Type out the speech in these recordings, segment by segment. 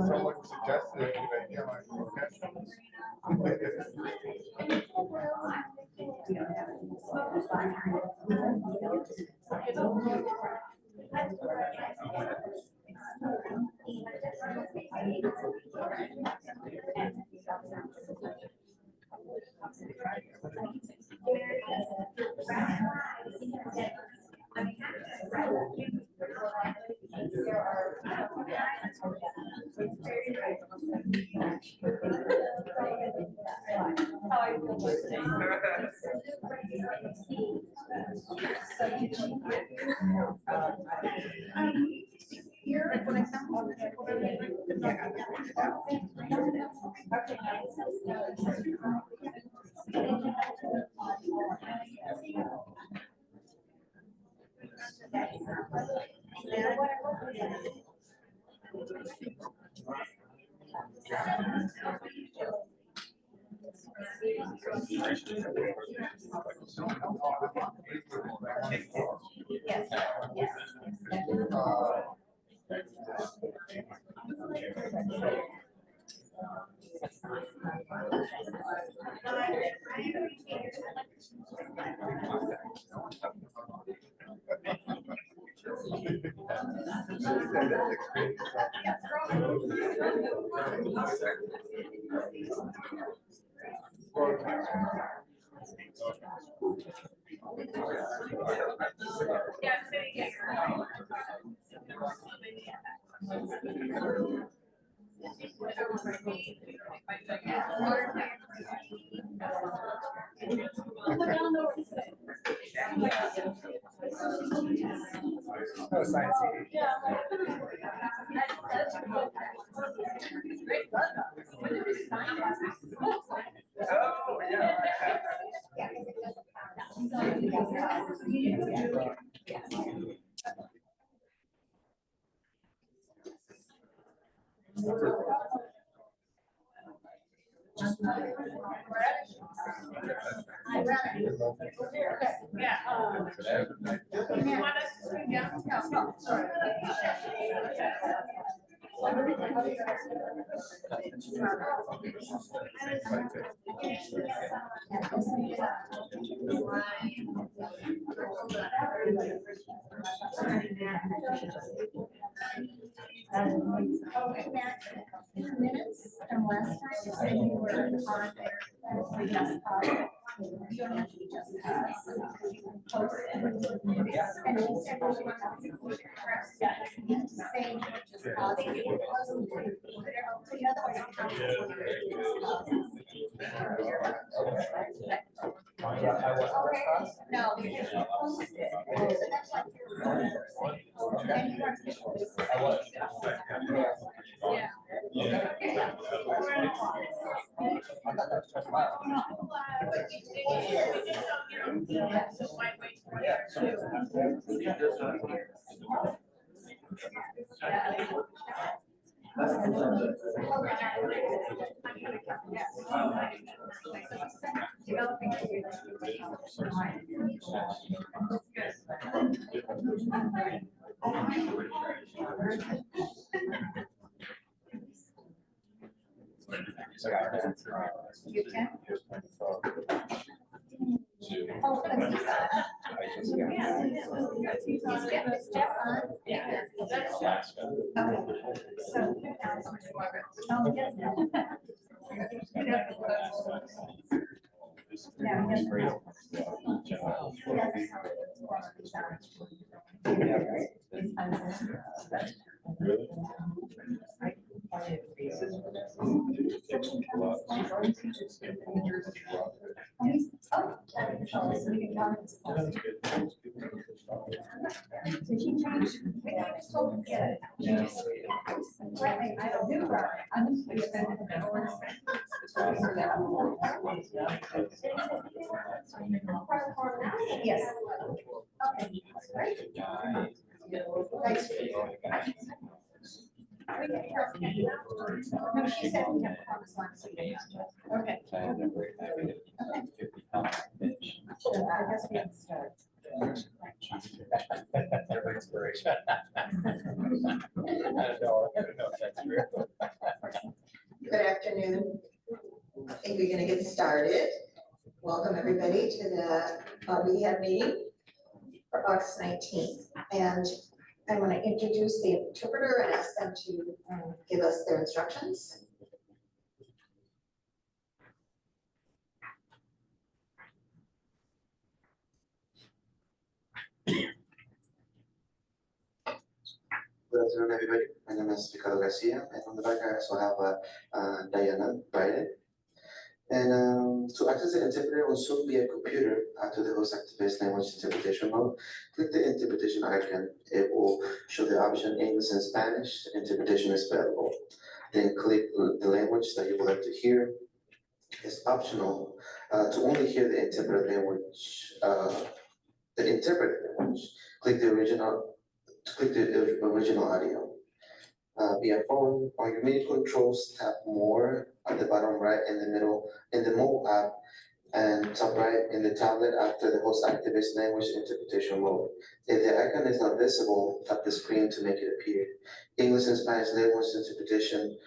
Someone suggested it, but yeah, like, no science. Oh, yeah. Minutes from last time, you said you were on there. You don't have to be just post it. And he said we were talking saying just positive. The other one. No, because you posted it. So that's like your. And you are. You can? Oh, for the visa. Is Jeff on? Yeah. Okay. So. Oh, yes. Yes. Okay. No, she said we have to promise last week. Okay. I guess we can start. Inspiration. I don't know if that's true. Good afternoon. I think we're gonna get started. Welcome, everybody, to the BHAB meeting for August 19th. And I want to introduce the interpreter and ask them to give us their instructions. Good afternoon, everybody. My name is Ricardo Garcia, and on the back I also have Diana Biden. And to access the interpreter on Zoom via computer to the host activist language interpretation mode, click the interpretation icon. It will show the option English and Spanish. Interpretation is available. Then click the language that you would like to hear. It's optional to only hear the interpreted language. Click the original audio. Via phone, on your media controls, tap more at the bottom right in the middle in the mobile app, and top right in the tablet after the host activist language interpretation mode. If the icon is not visible, tap the screen to make it appear. English and Spanish language interpretation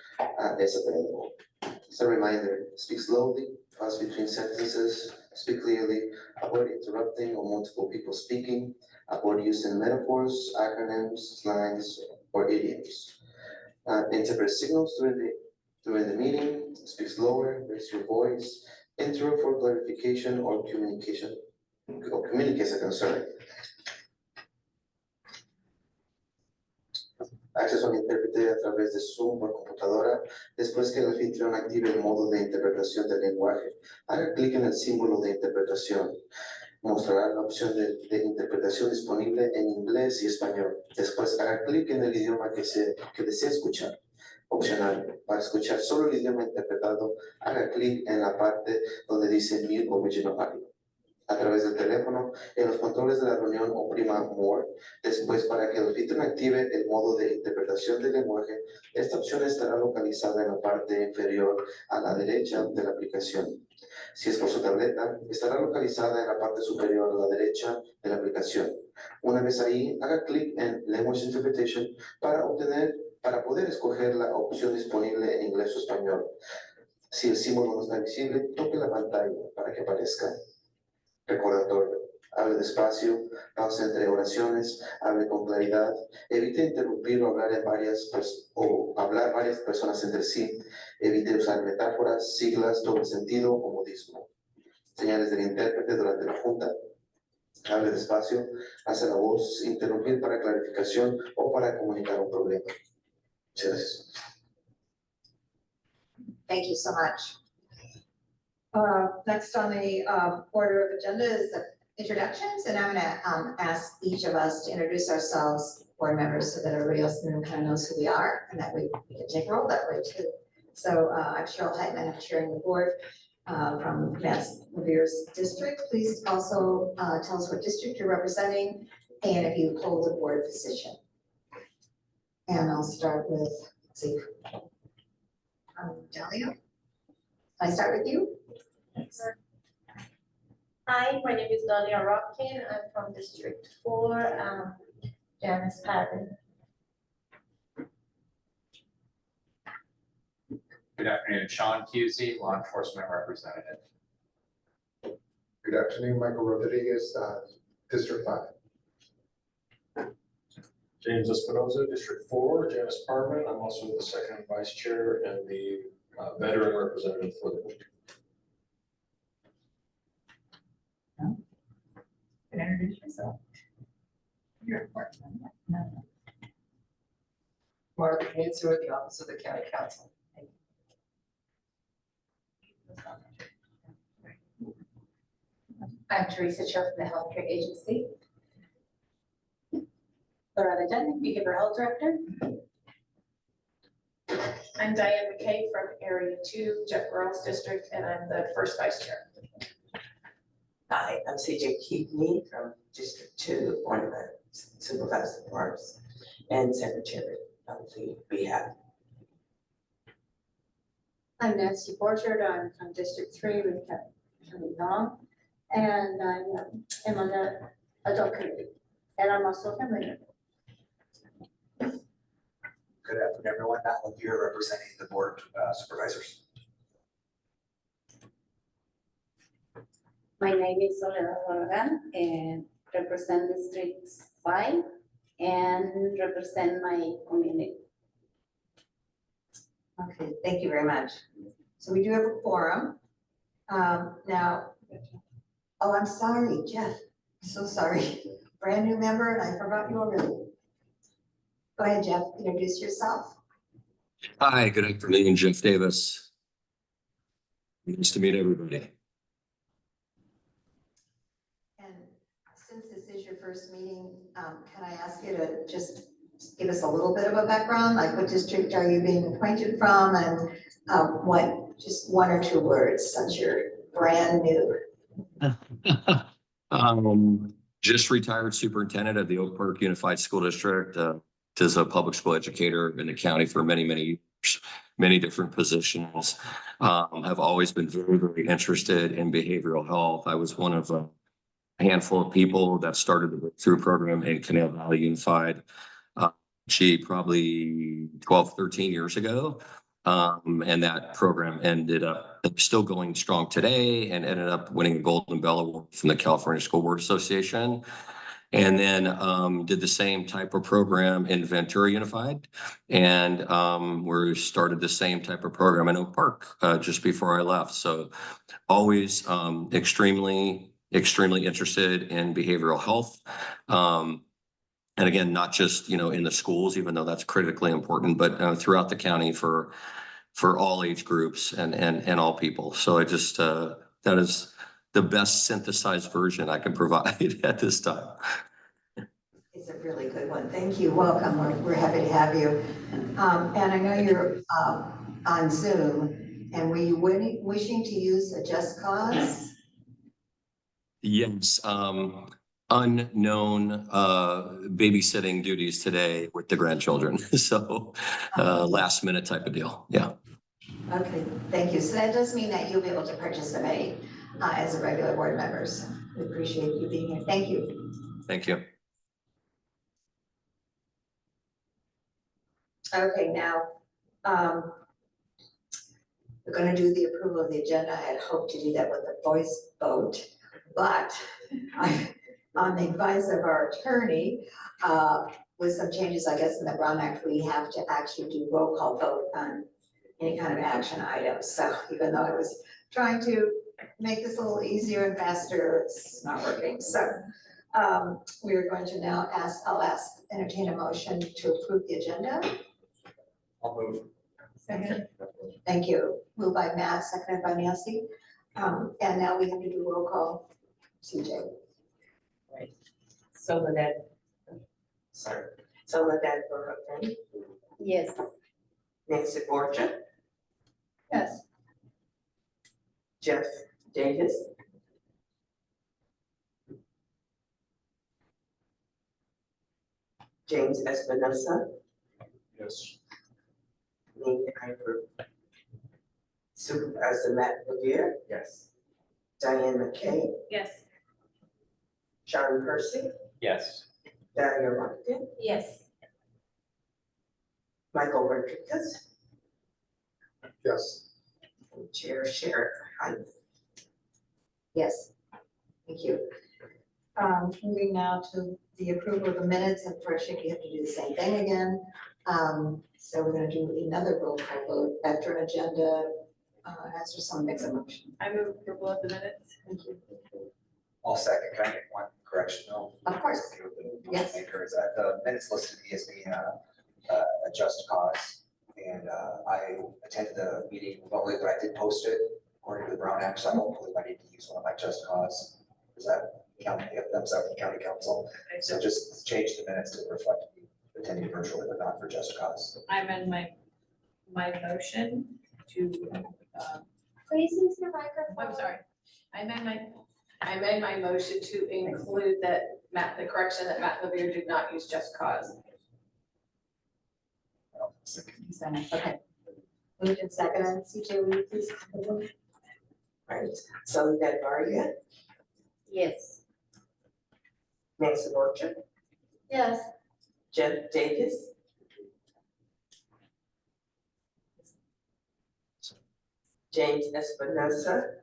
is available. As a reminder, speak slowly, pause between sentences, speak clearly, avoid interrupting or multiple people speaking, avoid using metaphors, acronyms, slangs, or idioms. Interpret signals during the meeting, speak slower, raise your voice, interrupt for clarification or communicate a concern. Acceso al intérprete a través de Zoom por computadora. Después que el anfitrión active el modo de interpretación del lenguaje, haga clic en el símbolo de interpretación. Mostrará la opción de interpretación disponible en inglés y español. Después haga clic en el idioma que desea escuchar. Opcional, para escuchar solo el idioma interpretado, haga clic en la parte donde dice Mute Original Audio. A través del teléfono, en los controles de la reunión oprima More. Después, para que el anfitrión active el modo de interpretación del lenguaje, esta opción estará localizada en la parte inferior a la derecha de la aplicación. Si es por su tableta, estará localizada en la parte superior a la derecha de la aplicación. Una vez ahí, haga clic en Language Interpretation para poder escoger la opción disponible en inglés o español. Si el símbolo no está visible, toque la pantalla para que aparezca. Recordatorio: hable despacio, pausa entre oraciones, hable con claridad, evite interrumpir o hablar varias personas entre sí, evite usar metáforas, siglas, doble sentido o modismo. Señales del intérprete durante la junta: hable despacio, hace la voz, interrumpir para clarificación o para comunicar un problema. Muchas gracias. Thank you so much. Next on the order of agenda is the introductions, and I'm gonna ask each of us to introduce ourselves, board members, so that everybody else in the room kind of knows who we are, and that we can take roll that way too. So I'm Cheryl Heitman, I'm chairing the board from Mass Revere's district. Please also tell us what district you're representing and if you hold a board position. And I'll start with, let's see, Delia. I start with you? Hi, my name is Dalia Rockin. I'm from District 4, Janice Patton. Good afternoon, Sean Pusey, law enforcement representative. Good afternoon, Michael Rodriguez, District 5. James Espinoza, District 4, Janice Parman. I'm also the second vice chair and the veteran representative for the board. Can I introduce myself? You're important. No. Mark Hanser with the Office of the County Council. I'm Teresa Cho from the Healthcare Agency. Loretta Dunn, Behavioral Health Director. I'm Diane McKay from Area 2, Jeff Burrows District, and I'm the first vice chair. Hi, I'm CJ Keatoney from District 2, one of the supervisor boards and secretary of the BHAB. I'm Nancy Borchard. I'm from District 3 with Kelly Long, and I'm on the adult committee, and I'm also a family member. Good afternoon, everyone. Alan here representing the board supervisors. My name is Soledad Barragan and represent District 5 and represent my community. Okay, thank you very much. So we do have a quorum. Now, oh, I'm sorry, Jeff, so sorry. Brand new member and I forgot you already. Go ahead, Jeff, introduce yourself. Hi, good afternoon, Jeff Davis. Nice to meet everybody. And since this is your first meeting, can I ask you to just give us a little bit of a background, like what district are you being appointed from and just one or two words since you're brand new. Just retired superintendent of the Oak Park Unified School District. As a public school educator in the county for many, many years, many different positions. I've always been very, very interested in behavioral health. I was one of a handful of people that started the breakthrough program in Canal Valley Unified. Probably 12, 13 years ago. And that program ended up still going strong today and ended up winning a Golden Bell Award from the California School Board Association. And then did the same type of program in Ventura Unified. And we started the same type of program in Oak Park just before I left. So always extremely interested in behavioral health. And again, not just, in the schools, even though that's critically important, but throughout the county for all age groups and all people. So I just, that is the best synthesized version I can provide at this time. It's a really good one. Thank you. Welcome. We're happy to have you. And I know you're on Zoom. And were you wishing to use a just cause? Yes. Unknown babysitting duties today with the grandchildren. So last minute type of deal. Yeah. Okay, thank you. So that does mean that you'll be able to participate as a regular board member. So we appreciate you being here. Thank you. Thank you. Okay, now we're going to do the approval of the agenda. I had hoped to do that with a voice vote, but on the advice of our attorney, with some changes, I guess, in the Brown Act, we have to actually do roll call vote on any kind of action items. So even though I was trying to make this a little easier and faster, it's not working. So we are going to now entertain a motion to approve the agenda. I'll move. Second. Thank you. Moved by Matt, seconded by Nancy. And now we have to do roll call. CJ. Right. Soledad Barragan, Yes. Nancy Borchard, Yes. Jeff Davis, James Espinoza, Yes. me, Supervisor Matt Revere, Yes. Diane McKay, Yes. Sean Percy, Yes. Daria Rockton, Yes. Michael Rodriguez, Yes. and Chair Sherrick Hyman. Yes, thank you. Moving now to the approval of the minutes, and first you have to do the same thing again. So we're gonna do another roll call vote after agenda, as someone makes a motion. I move approval of the minutes. Thank you. I'll second. Can I make one correction though? Of course. Yes. Makers, the minutes listed me as being a just cause. And I attended the meeting remotely, but I did post it according to the Brown Act, so I don't believe I need to use one of my just cause. Is that county, if that's up to county council? So just change the minutes to reflect me attending virtually, but not for just cause. I amend my motion to, Please use your microphone. I'm sorry. I amend my motion to include that the correction that Matt Levere did not use just cause. Okay. Moved and seconded, CJ, will you please? All right, Soledad Vargas, Yes. Nancy Orchard, Yes. Jeff Davis, James Espinosa,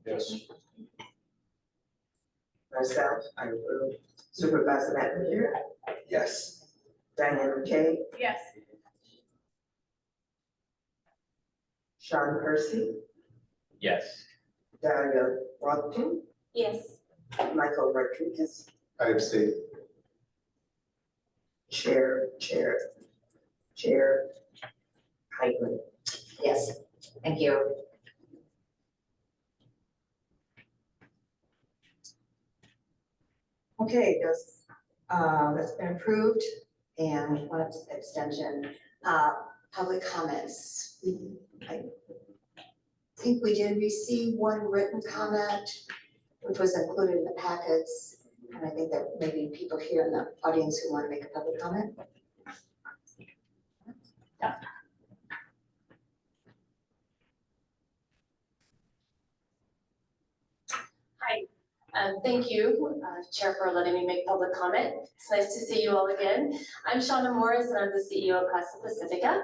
Yes. myself, I approve. Supervisor Matt Levere, Yes. Diane McKay, Yes. Sean Percy, Yes. Daria Watkins, Yes. Michael Rodriguez, I abstain. Chair Hyman. Yes, thank you. Okay, that's been approved, and one abstention. Public comments. I think we did receive one written comment, which was included in the packets. And I think there may be people here in the audience who want to make a public comment. Thank you, Chair, for letting me make public comment. It's nice to see you all again. I'm Shauna Morris, and I'm the CEO of Casa Pacifica.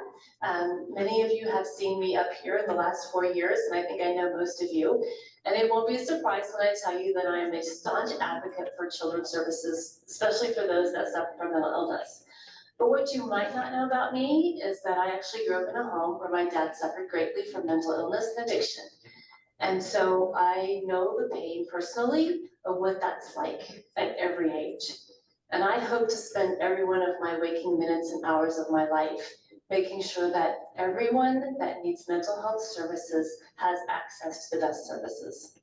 Many of you have seen me up here in the last 4 years, and I think I know most of you. And it won't be a surprise when I tell you that I am a staunch advocate for children's services, especially for those that suffer from mental illness. But what you might not know about me is that I actually grew up in a home where my dad suffered greatly from mental illness and addiction. And so I know the pain personally of what that's like at every age. And I hope to spend every one of my waking minutes and hours of my life making sure that everyone that needs mental health services has access to the best services.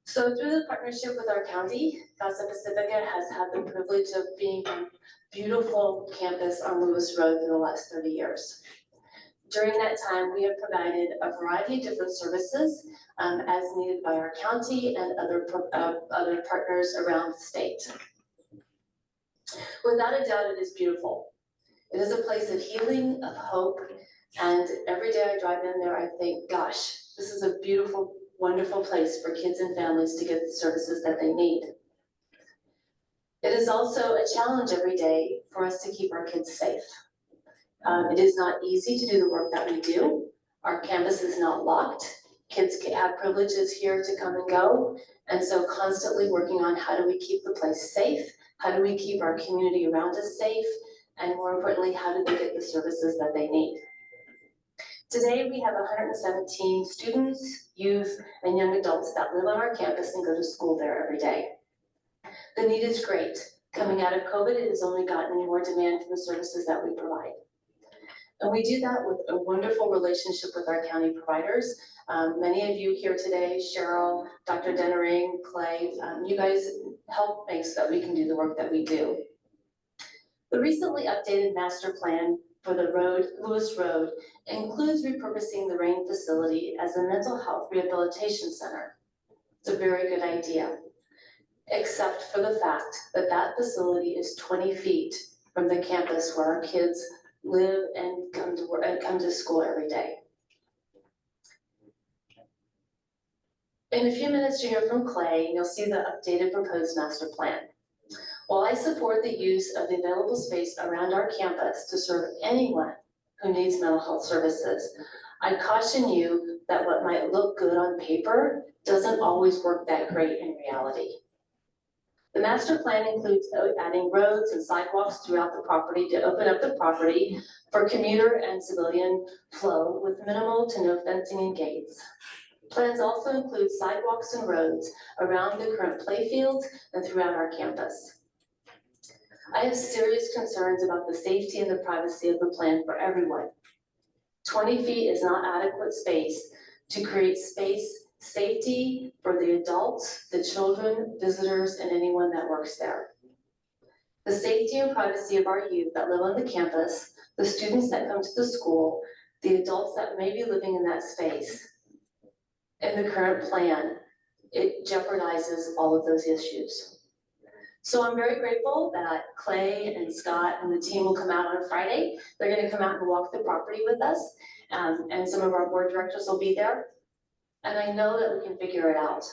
So through the partnership with our county, Casa Pacifica has had the privilege of being a beautiful campus on Lewis Road for the last 30 years. During that time, we have provided a variety of different services as needed by our county and other partners around the state. Without a doubt, it is beautiful. It is a place of healing, of hope, and every day I drive in there, I think, gosh, this is a beautiful, wonderful place for kids and families to get the services that they need. It is also a challenge every day for us to keep our kids safe. It is not easy to do the work that we do. Our campus is not locked. Kids have privileges here to come and go. And so constantly working on how do we keep the place safe? How do we keep our community around us safe? And more importantly, how do they get the services that they need? Today, we have 117 students, youth, and young adults that live on our campus and go to school there every day. The need is great. Coming out of COVID, it has only gotten more demand for the services that we provide. And we do that with a wonderful relationship with our county providers. Many of you here today, Cheryl, Dr. Dennering, Clay, you guys help make so that we can do the work that we do. The recently updated master plan for the Lewis Road includes repurposing the Rain facility as a mental health rehabilitation center. It's a very good idea, except for the fact that that facility is 20 feet from the campus where our kids live and come to work and come to school every day. In a few minutes, you'll hear from Clay, and you'll see the updated proposed master plan. While I support the use of the available space around our campus to serve anyone who needs mental health services. I caution you that what might look good on paper doesn't always work that great in reality. The master plan includes adding roads and sidewalks throughout the property to open up the property for commuter and civilian flow with minimal to no fencing and gates. Plans also include sidewalks and roads around the current playfields and throughout our campus. I have serious concerns about the safety and the privacy of the plan for everyone. 20 feet is not adequate space to create safety for the adults, the children, visitors, and anyone that works there. The safety and privacy of our youth that live on the campus, the students that come to the school, the adults that may be living in that space. In the current plan, it jeopardizes all of those issues. So I'm very grateful that Clay and Scott and the team will come out on Friday. They're gonna come out and walk the property with us, and some of our board directors will be there. And I know that we can figure it out,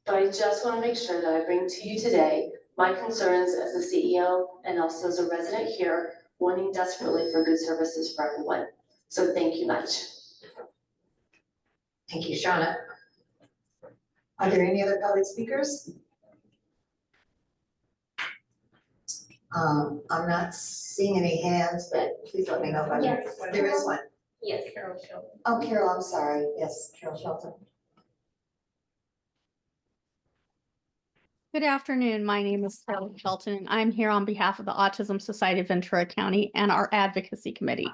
but I just wanna make sure that I bring to you today my concerns as a CEO and also as a resident here, wanting desperately for good services for everyone. So thank you much. Thank you, Shauna. Are there any other public speakers? I'm not seeing any hands, but please let me know if I. Yes. There is one. Yes, Carol Shelton. Oh, Carol, I'm sorry. Yes, Carol Shelton. Good afternoon. My name is Carol Shelton, and I'm here on behalf of the Autism Society of Ventura County and our advocacy committee.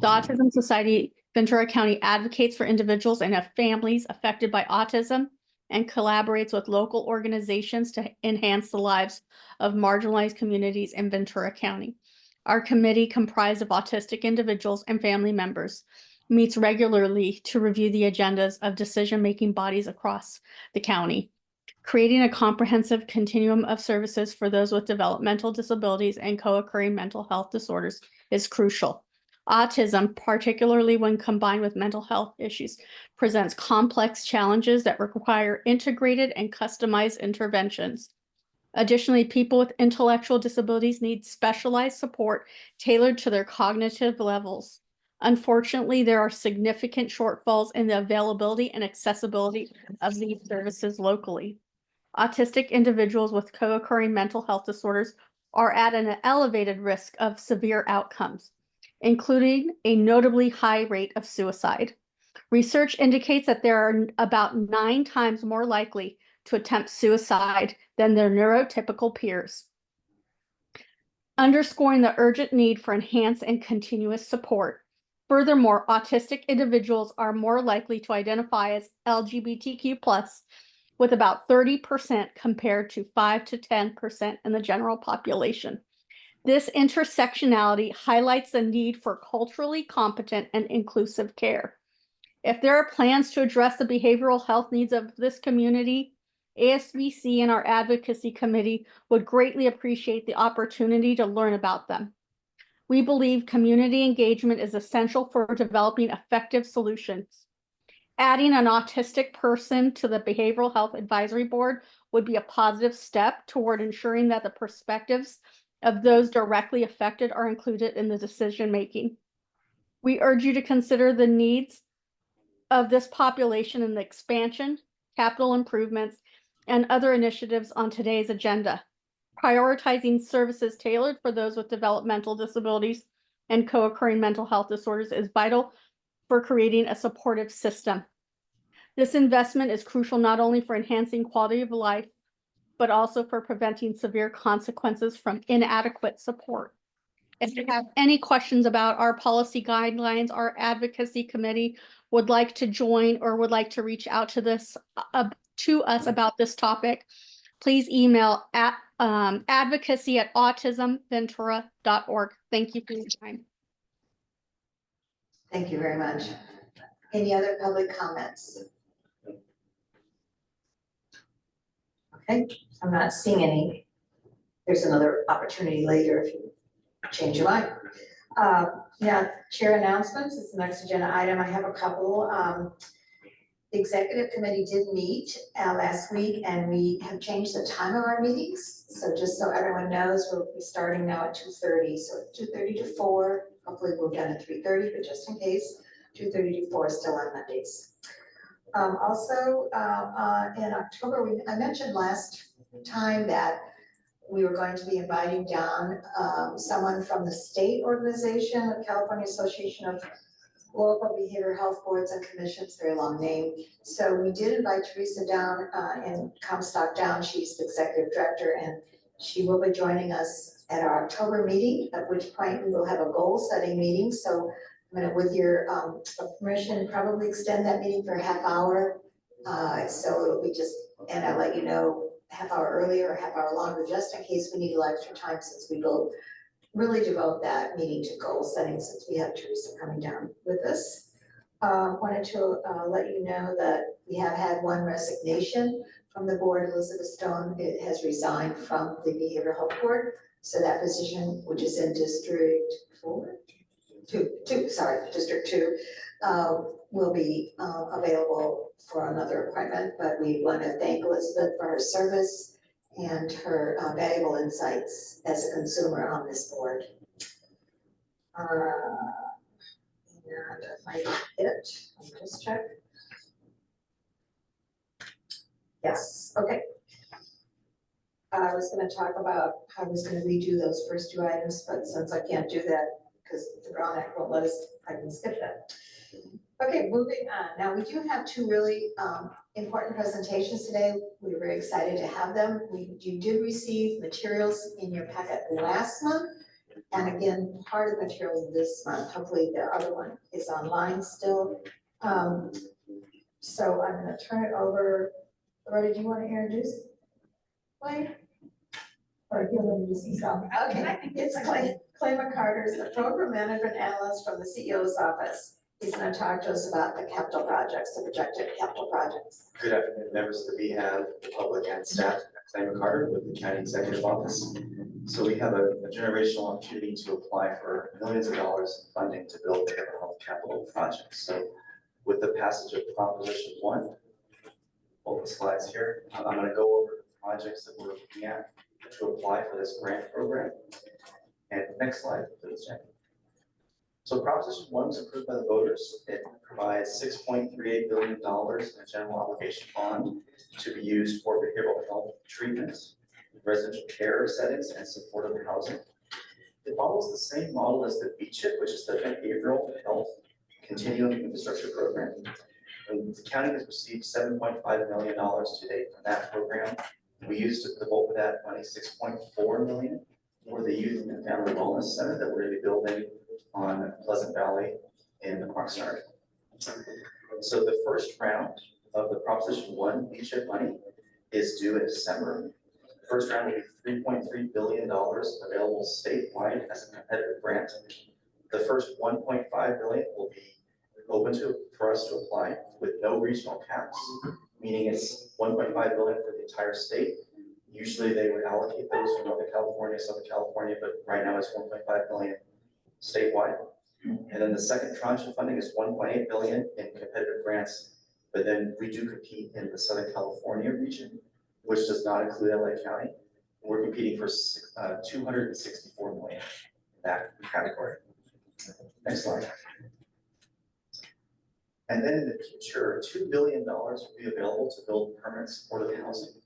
The Autism Society Ventura County advocates for individuals and families affected by autism and collaborates with local organizations to enhance the lives of marginalized communities in Ventura County. Our committee, comprised of autistic individuals and family members, meets regularly to review the agendas of decision-making bodies across the county. Creating a comprehensive continuum of services for those with developmental disabilities and co-occurring mental health disorders is crucial. Autism, particularly when combined with mental health issues, presents complex challenges that require integrated and customized interventions. Additionally, people with intellectual disabilities need specialized support tailored to their cognitive levels. Unfortunately, there are significant shortfalls in the availability and accessibility of these services locally. Autistic individuals with co-occurring mental health disorders are at an elevated risk of severe outcomes, including a notably high rate of suicide. Research indicates that they are about 9 times more likely to attempt suicide than their neurotypical peers, underscoring the urgent need for enhanced and continuous support. Furthermore, autistic individuals are more likely to identify as LGBTQ+, with about 30% compared to 5 to 10% in the general population. This intersectionality highlights the need for culturally competent and inclusive care. If there are plans to address the behavioral health needs of this community, ASVC and our advocacy committee would greatly appreciate the opportunity to learn about them. We believe community engagement is essential for developing effective solutions. Adding an autistic person to the Behavioral Health Advisory Board would be a positive step toward ensuring that the perspectives of those directly affected are included in the decision-making. We urge you to consider the needs of this population in the expansion, capital improvements, and other initiatives on today's agenda. Prioritizing services tailored for those with developmental disabilities and co-occurring mental health disorders is vital for creating a supportive system. This investment is crucial not only for enhancing quality of life, but also for preventing severe consequences from inadequate support. If you have any questions about our policy guidelines, our advocacy committee would like to join or would like to reach out to us about this topic, please email at advocacy@autismventura.org. Thank you for your time. Thank you very much. Any other public comments? Okay, I'm not seeing any. There's another opportunity later if you change your mind. Now, chair announcements is the next agenda item. I have a couple. The executive committee did meet last week, and we have changed the time of our meetings. So just so everyone knows, we'll be starting now at 2:30. So 2:30 to 4 hopefully we're done at 3:30, but just in case, 2:30 to 4 still on Mondays. Also, in October, I mentioned last time that we were going to be inviting down someone from the state organization, the California Association of Local Behavioral Health Boards and Commissions, very long name. So we did invite Teresa down in Comstock Down. She's the executive director, and she will be joining us at our October meeting, at which point we will have a goal setting meeting. So I'm gonna, with your permission, probably extend that meeting for a half hour. So it'll be just, and I'll let you know half hour earlier or half hour longer, just in case we need a little extra time, since we will really devote that meeting to goal setting, since we have Teresa coming down with us. Wanted to let you know that we have had one resignation from the board. Elizabeth Stone has resigned from the Behavioral Health Board. So that position, which is in District 2, will be available for another appointment. But we want to thank Elizabeth for her service and her valuable insights as a consumer on this board. And that might be it. Let me just check. Yes, okay. I was gonna talk about how I was gonna redo those first two items, but since I can't do that, because the Brown Act won't let us, I can skip that. Okay, moving on. Now, we do have two really important presentations today. We're very excited to have them. You did receive materials in your packet last month, and again, part of the materials this month. Hopefully the other one is online still. So I'm gonna turn it over. Loretta, do you want to introduce? Clay? Or you want to see something? Okay, it's Clay McCarter, the program management analyst from the CEO's office. He's going to talk to us about the capital projects, the projected capital projects. Good afternoon, members of the BHAB, the public and staff. Clay McCarter with the County Executive Office. So we have a generational opportunity to apply for millions of dollars in funding to build behavioral health capital projects. So with the passage of Proposition 1, all the slides here, I'm going to go over the projects that we're looking at to apply for this grant program. And next slide, please, Jen. So Proposition 1 was approved by the voters. It provides $6.38 billion in a general obligation bond to be used for behavioral health treatments, residential care settings, and supportive housing. It follows the same model as the BHAB, which is the Behavioral Health Continuum Infrastructure Program. And the county has received $7.5 million to date from that program. We used the bulk of that money, $6.4 million, for the Youth and Family Wellness Center that we're going to be building on Pleasant Valley in Oxnard. So the first round of the Proposition 1 BHAB money is due in December. The first round will be $3.3 billion available statewide as a competitive grant. The first $1.5 billion will be open for us to apply with no regional caps, meaning it's $1.5 billion for the entire state. Usually they would allocate those for Northern California, Southern California, but right now it's $1.5 billion statewide. And then the second tranche of funding is $1.8 billion in competitive grants, but then we do compete in the Southern California region, which does not include LA County. We're competing for $264 million in that category. Next slide. And then in the future, $2 billion will be available to build permanent supportive housing.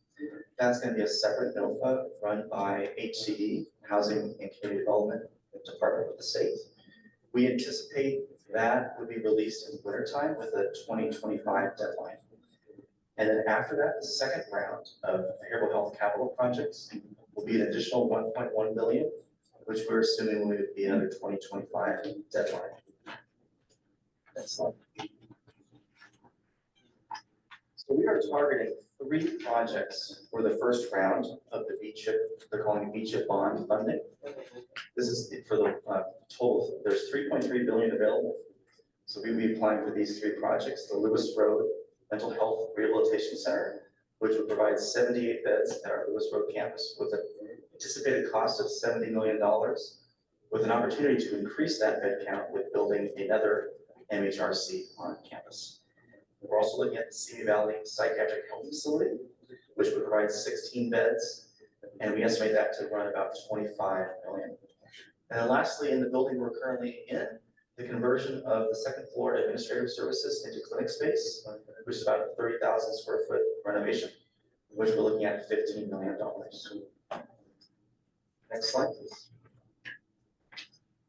That's going to be a separate NOFA run by HCD, Housing and Community Development Department of the state. We anticipate that would be released in wintertime with a 2025 deadline. And then after that, the second round of behavioral health capital projects will be an additional $1.1 billion, which we're assuming would be another 2025 deadline. Next slide. So we are targeting 3 projects for the first round of the BHAB, they're calling it BHAB bond funding. This is for the total, there's $3.3 billion available. So we'll be applying for these 3 projects, the Lewis Road Mental Health Rehabilitation Center, which will provide 78 beds at our Lewis Road campus with an anticipated cost of $70 million, with an opportunity to increase that bed count with building another MHRC on campus. We're also looking at the Simi Valley Psychiatric Health Facility, which would provide 16 beds, and we estimate that to run about $25 million. And then lastly, in the building we're currently in, the conversion of the second floor administrative services into clinic space, which is about a 30,000 square foot renovation, which we're looking at $15 million. Next slide, please.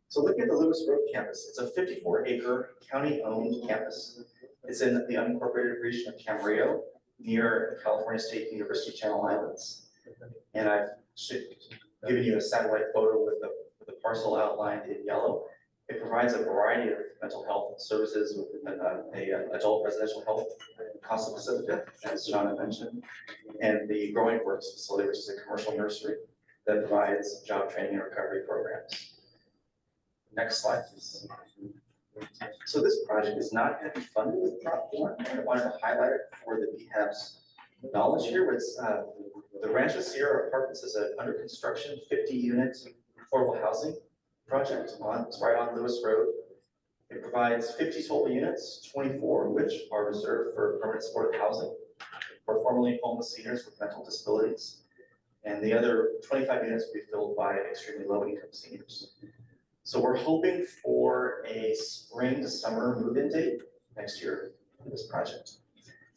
So looking at the Lewis Road campus, it's a 54-acre county-owned campus. It's in the unincorporated region of Camarillo, near California State University Channel Islands. And I've given you a satellite photo with the parcel outlined in yellow. It provides a variety of mental health services with an adult residential health Casa Pacifica, as John mentioned, and the Growing Works facility, which is a commercial nursery that provides job training and recovery programs. Next slide, please. So this project is not going to be funded with Prop 1. I wanted to highlight it for the BHAB's knowledge here. It's the Rancho Sierra Apartments is an under construction 50-unit affordable housing project it's right on Lewis Road. It provides 50 total units, 24 of which are reserved for permanent supportive housing for formerly homeless seniors with mental disabilities. And the other 25 units will be filled by extremely low income seniors. So we're hoping for a spring to summer move-in date next year for this project.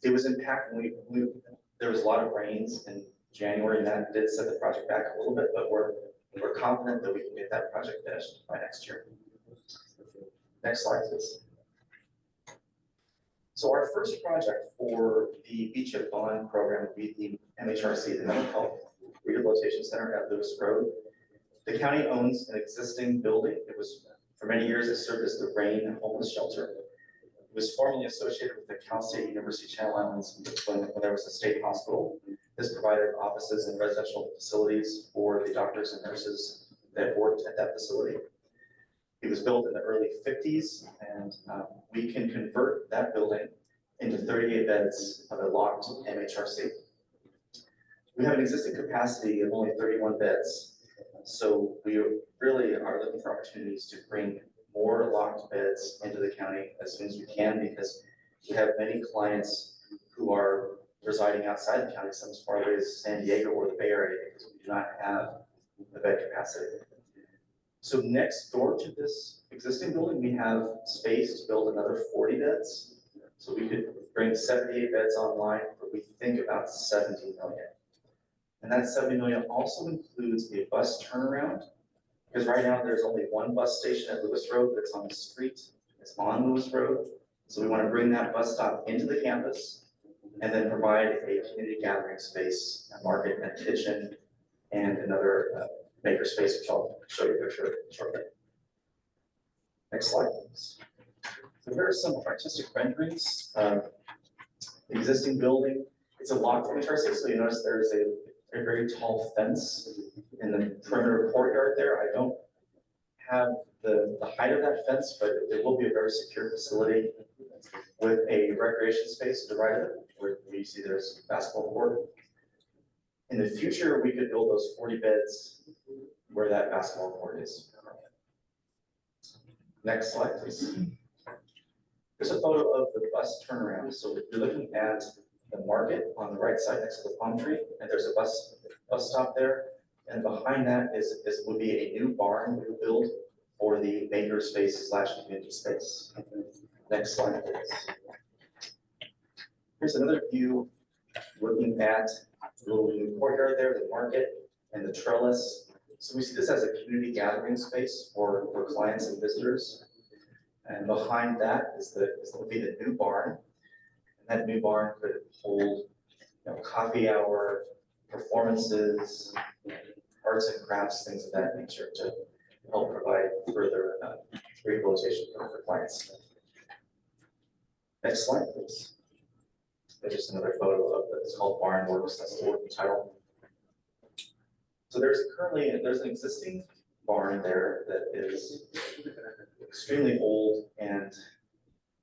It was impacted, there was a lot of rains in January, and that did set the project back a little bit, but we're confident that we can get that project finished by next year. Next slide, please. So our first project for the BHAB bond program would be the MHRC, the Mental Health Rehabilitation Center at Lewis Road. The county owns an existing building. It was, for many years, it served as the Rain Homeless Shelter. It was formerly associated with the Cal State University Channel Islands when there was a state hospital. This provided offices and residential facilities for the doctors and nurses that worked at that facility. It was built in the early 50s, and we can convert that building into 38 beds of a locked MHRC. We have an existing capacity of only 31 beds, so we really are looking for opportunities to bring more locked beds into the county as soon as we can, because we have many clients who are residing outside the county, some as far away as San Diego or the Bay Area, because we do not have the bed capacity. So next door to this existing building, we have space to build another 40 beds. So we could bring 78 beds online, but we think about 70 million. And that 70 million also includes a bus turnaround, because right now there's only one bus station at Lewis Road that's on the street. It's on Lewis Road. So we want to bring that bus stop into the campus and then provide a community gathering space, a market and a kitchen, and another maker space, which I'll show you a picture shortly. Next slide, please. So here are some artistic renderings of the existing building. It's a locked MHRC, so you notice there's a very tall fence in the perimeter courtyard there. I don't have the height of that fence, but it will be a very secure facility with a recreation space to the right of it, where you see there's a basketball court. In the future, we could build those 40 beds where that basketball court is. Next slide, please. Here's a photo of the bus turnaround. So you're looking at the market on the right side next to the palm tree, and there's a bus stop there. And behind that would be a new barn we will build for the maker space / community space. Next slide, please. Here's another view looking at the little new courtyard there, the market, and the trellis. So we see this as a community gathering space for clients and visitors. And behind that will be the new barn. And that new barn could hold, coffee hour, performances, arts and crafts, things of that nature to help provide further rehabilitation for clients. Next slide, please. There's just another photo of it's called Barn Works. That's the working title. So there's an existing barn there that is extremely old and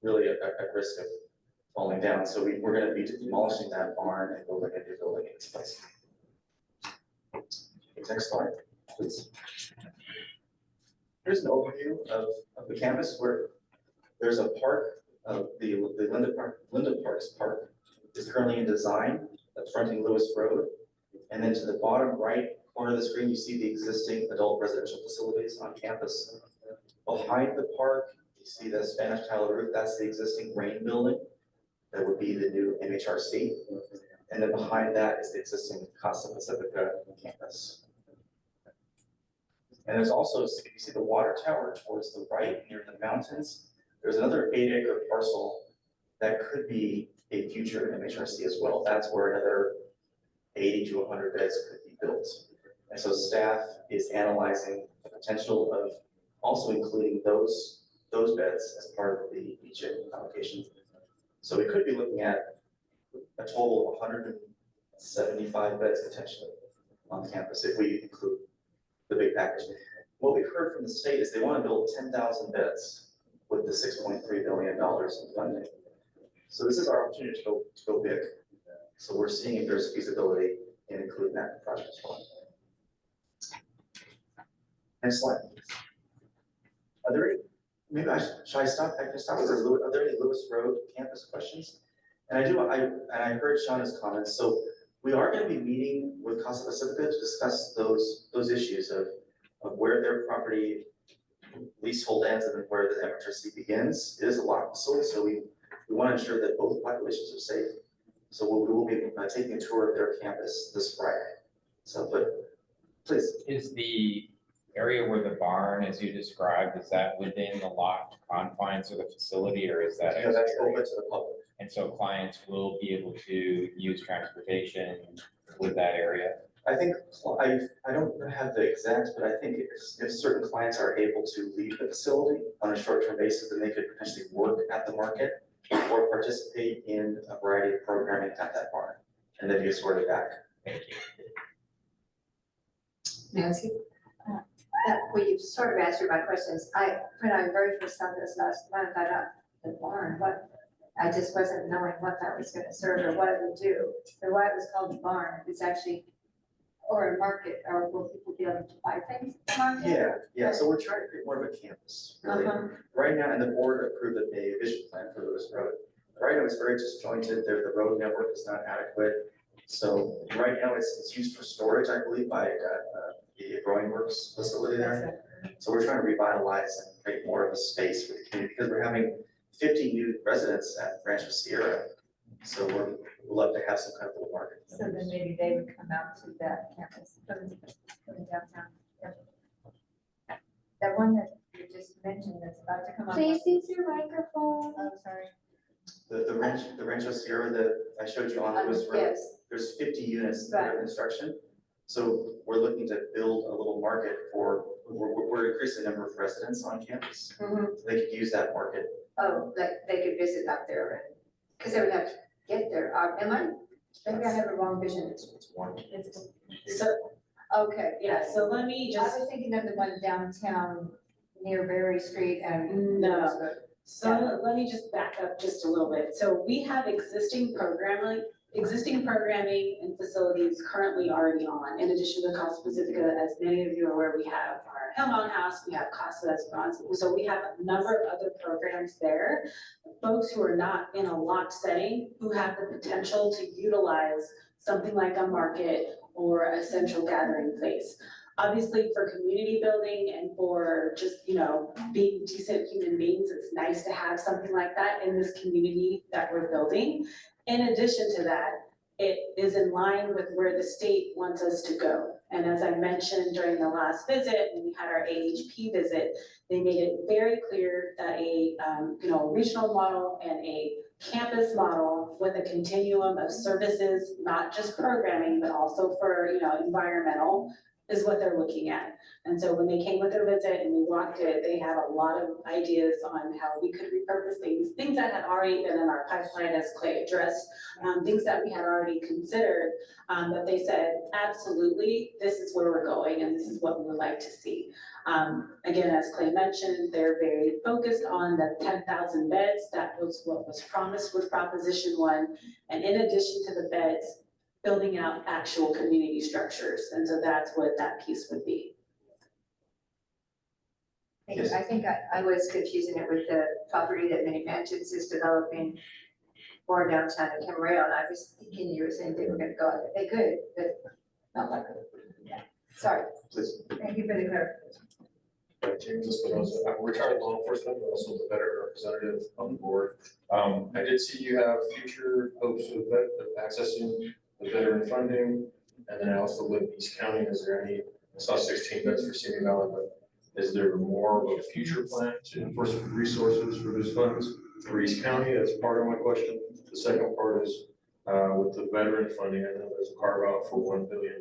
really at risk of falling down. So we're going to be demolishing that barn and building a new building in its place. Next slide, please. Here's an overview of the campus where there's a park, the Linda Parks Park is currently in design, that's fronting Lewis Road. And then to the bottom right corner of the screen, you see the existing adult residential facilities on campus. Behind the park, you see the Spanish tile roof, that's the existing rain building. That would be the new MHRC. And then behind that is the existing Casa Pacifica campus. And there's also, if you see the water tower towards the right near the mountains, there's another 8-acre parcel that could be a future MHRC as well. That's where another 80 to 100 beds could be built. And so staff is analyzing the potential of also including those beds as part of the BHAB application. So we could be looking at a total of 175 beds potentially on campus if we include the big package. What we've heard from the state is they want to build 10,000 beds with the $6.3 billion in funding. So this is our opportunity to go big. So we're seeing if there's feasibility in including that project as well. Next slide. Are there any, maybe should I stop? I can stop with are there any Lewis Road campus questions? And I heard Shauna's comments. So we are going to be meeting with Casa Pacifica to discuss those issues of where their property leasehold ends and then where the MHRC begins. It is a lot facility, so we want to ensure that both populations are safe. So we will be taking a tour of their campus this Friday. So, but please. Is the area where the barn, as you described, is that within the locked confines of the facility, or is that? Yeah, that's open to the public. And so clients will be able to use transportation with that area? I think, I don't have the exact, but I think if certain clients are able to leave the facility on a short-term basis, then they could potentially work at the market or participate in a variety of programming at that barn, and then be escorted back. Thank you. Nancy? Well, you've sort of answered my questions. When I very first saw this last month, I thought, the barn, I just wasn't knowing what that was gonna serve or what it would do, or why it was called a barn. It's actually, or a market, or will people be able to buy things at the market? Yeah, so we're trying to create more of a campus, really. Right now, and the board approved a vision plan for Lewis Road. Right now, it's very disjointed, the road network is not adequate. So right now, it's used for storage, I believe, by the Growing Works facility there. So we're trying to revitalize and create more of a space for the community, because we're having 50 new residents at Rancho Sierra. So we'd love to have some kind of little market. So then maybe they would come out to that campus from downtown. That one that you just mentioned that's about to come up. Please use your microphone. Oh, sorry. The Rancho Sierra that I showed you on Lewis Road, Yes. there's 50 units that are in construction. So we're looking to build a little market we're increasing the number of residents on campus. Mhm. So they could use that market. Oh, like they could visit out there, because they would have to get there. Maybe I have a wrong vision. It's one. So, okay. Yeah, so let me I just, was thinking of the one downtown near Berry Street and. No. so let me just back up just a little bit. So we have existing programming and facilities currently already on, in addition to Casa Pacifica, as many of you are aware, we have our Hillmont House, we have Casa Esperanza. So we have a number of other programs there, folks who are not in a locked setting, who have the potential to utilize something like a market or a central gathering place. Obviously, for community building and for just, being decent human beings, it's nice to have something like that in this community that we're building. In addition to that, it is in line with where the state wants us to go. And as I mentioned during the last visit, when we had our AHP visit, they made it very clear that a regional model and a campus model with a continuum of services, not just programming, but also for, environmental, is what they're looking at. And so when they came with their visit and we walked it, they had a lot of ideas on how we could repurpose things that had already been in our pipeline, as Clay addressed, things that we had already considered, that they said, absolutely, this is where we're going and this is what we would like to see. Again, as Clay mentioned, they're very focused on the 10,000 beds. That was what was promised with Proposition 1. And in addition to the beds, building out actual community structures. And so that's what that piece would be. I think I was confusing it with the property that Mini Mansions is developing for downtown in Camarillo, and I was thinking you were saying they were gonna go out there. They could, but not like. Sorry, Please. thank you for the clarification. James Espinoza, I'm retired law enforcement, but also the veteran representative on the board. I did see you have future hopes of accessing the veteran funding. And then I also live in East County. Is there any, I saw 16 beds for Simi Valley, but is there more of a future plan to enforce resources for those funds for East County? That's part of my question. The second part is with the veteran funding, I know there's a carve out for $1 billion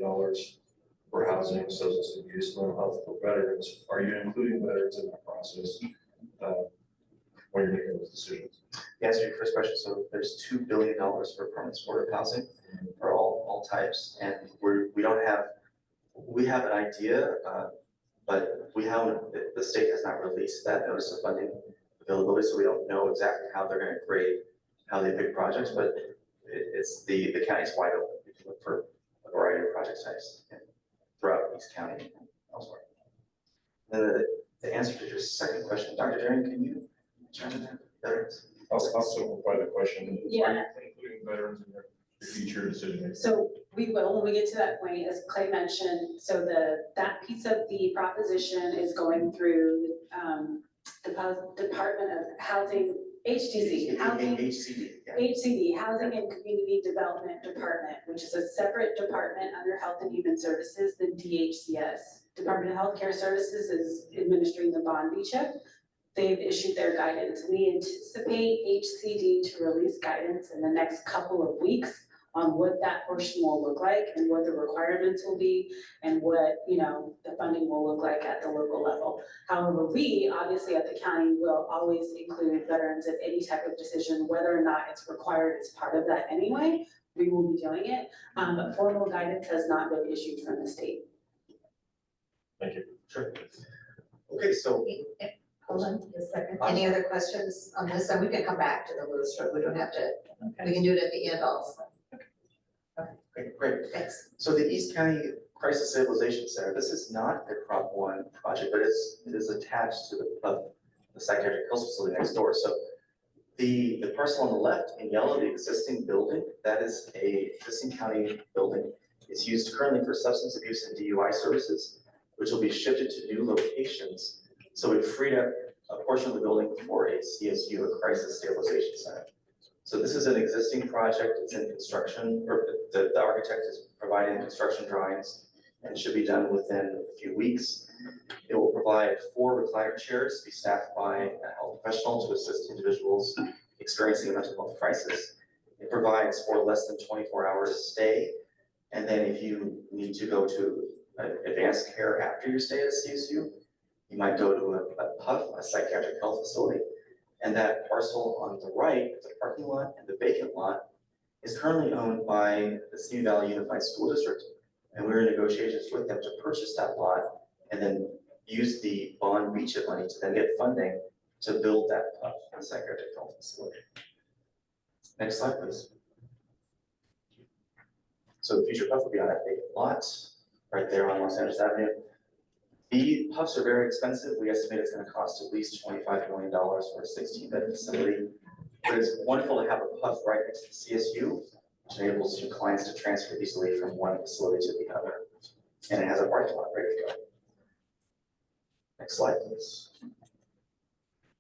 for housing, substance abuse, mental health for veterans. Are you including veterans in that process when you're making those decisions? To answer your first question, so there's $2 billion for permanent supportive housing for all types, and we don't have, we have an idea, but we haven't, the state has not released that notice of funding availability, so we don't know exactly how they're going to grade how they pick projects, but it's the county's wide open. You can look for a variety of project types throughout East County and elsewhere. Then the answer to your second question, Dr. Darian, can you chime in there? Veterans? I'll simplify the question. Yeah. Are you including veterans in your future decision making? So we will, when we get to that point, as Clay mentioned, so that piece of the proposition is going through, Department of Housing, HDC, Housing. HCD, yeah. HCD, Housing and Community Development Department, which is a separate department under Health and Human Services than DHCS. Department of Healthcare Services is administering the bond BHAB. They've issued their guidance. We anticipate HCD to release guidance in the next couple of weeks on what that portion will look like and what the requirements will be and what, the funding will look like at the local level. However, we obviously at the county will always include veterans in any type of decision, whether or not it's required as part of that anyway, we will be doing it. But formal guidance has not been issued from the state. Thank you. Sure. Okay, so Hold on a second. Any other questions on this? And we can come back to the Lewis Road. We don't have to, we can do it at the end also. okay, great. Thanks. So the East County Crisis Stabilization Center, this is not a Prop 1 project, but it is attached to the psychiatric health facility next door. So the parcel on the left in yellow, the existing building, that is a existing county building. It's used currently for substance abuse and DUI services, which will be shifted to new locations. So we freed up a portion of the building for a CSU, a Crisis Stabilization Center. So this is an existing project, it's in construction, or the architect is providing construction drawings and should be done within a few weeks. It will provide 4 recliner chairs to be staffed by a health professional to assist individuals experiencing a mental health crisis. It provides for less than 24 hours stay. And then if you need to go to advanced care after your stay at a CSU, you might go to a PUF, a psychiatric health facility. And that parcel on the right, the parking lot and the vacant lot, is currently owned by the Simi Valley Unified School District. And we're in negotiations with them to purchase that lot and then use the bond BHAB money to then get funding to build that PUF, the psychiatric health facility. Next slide, please. So the future PUF will be on that vacant lot right there on Los Angeles Avenue. The PUFs are very expensive. We estimate it's going to cost at least $25 million for a 16-bed facility. But it's wonderful to have a PUF right next to the CSU, which enables your clients to transfer easily from one facility to the other. And it has a parking lot ready to go. Next slide, please.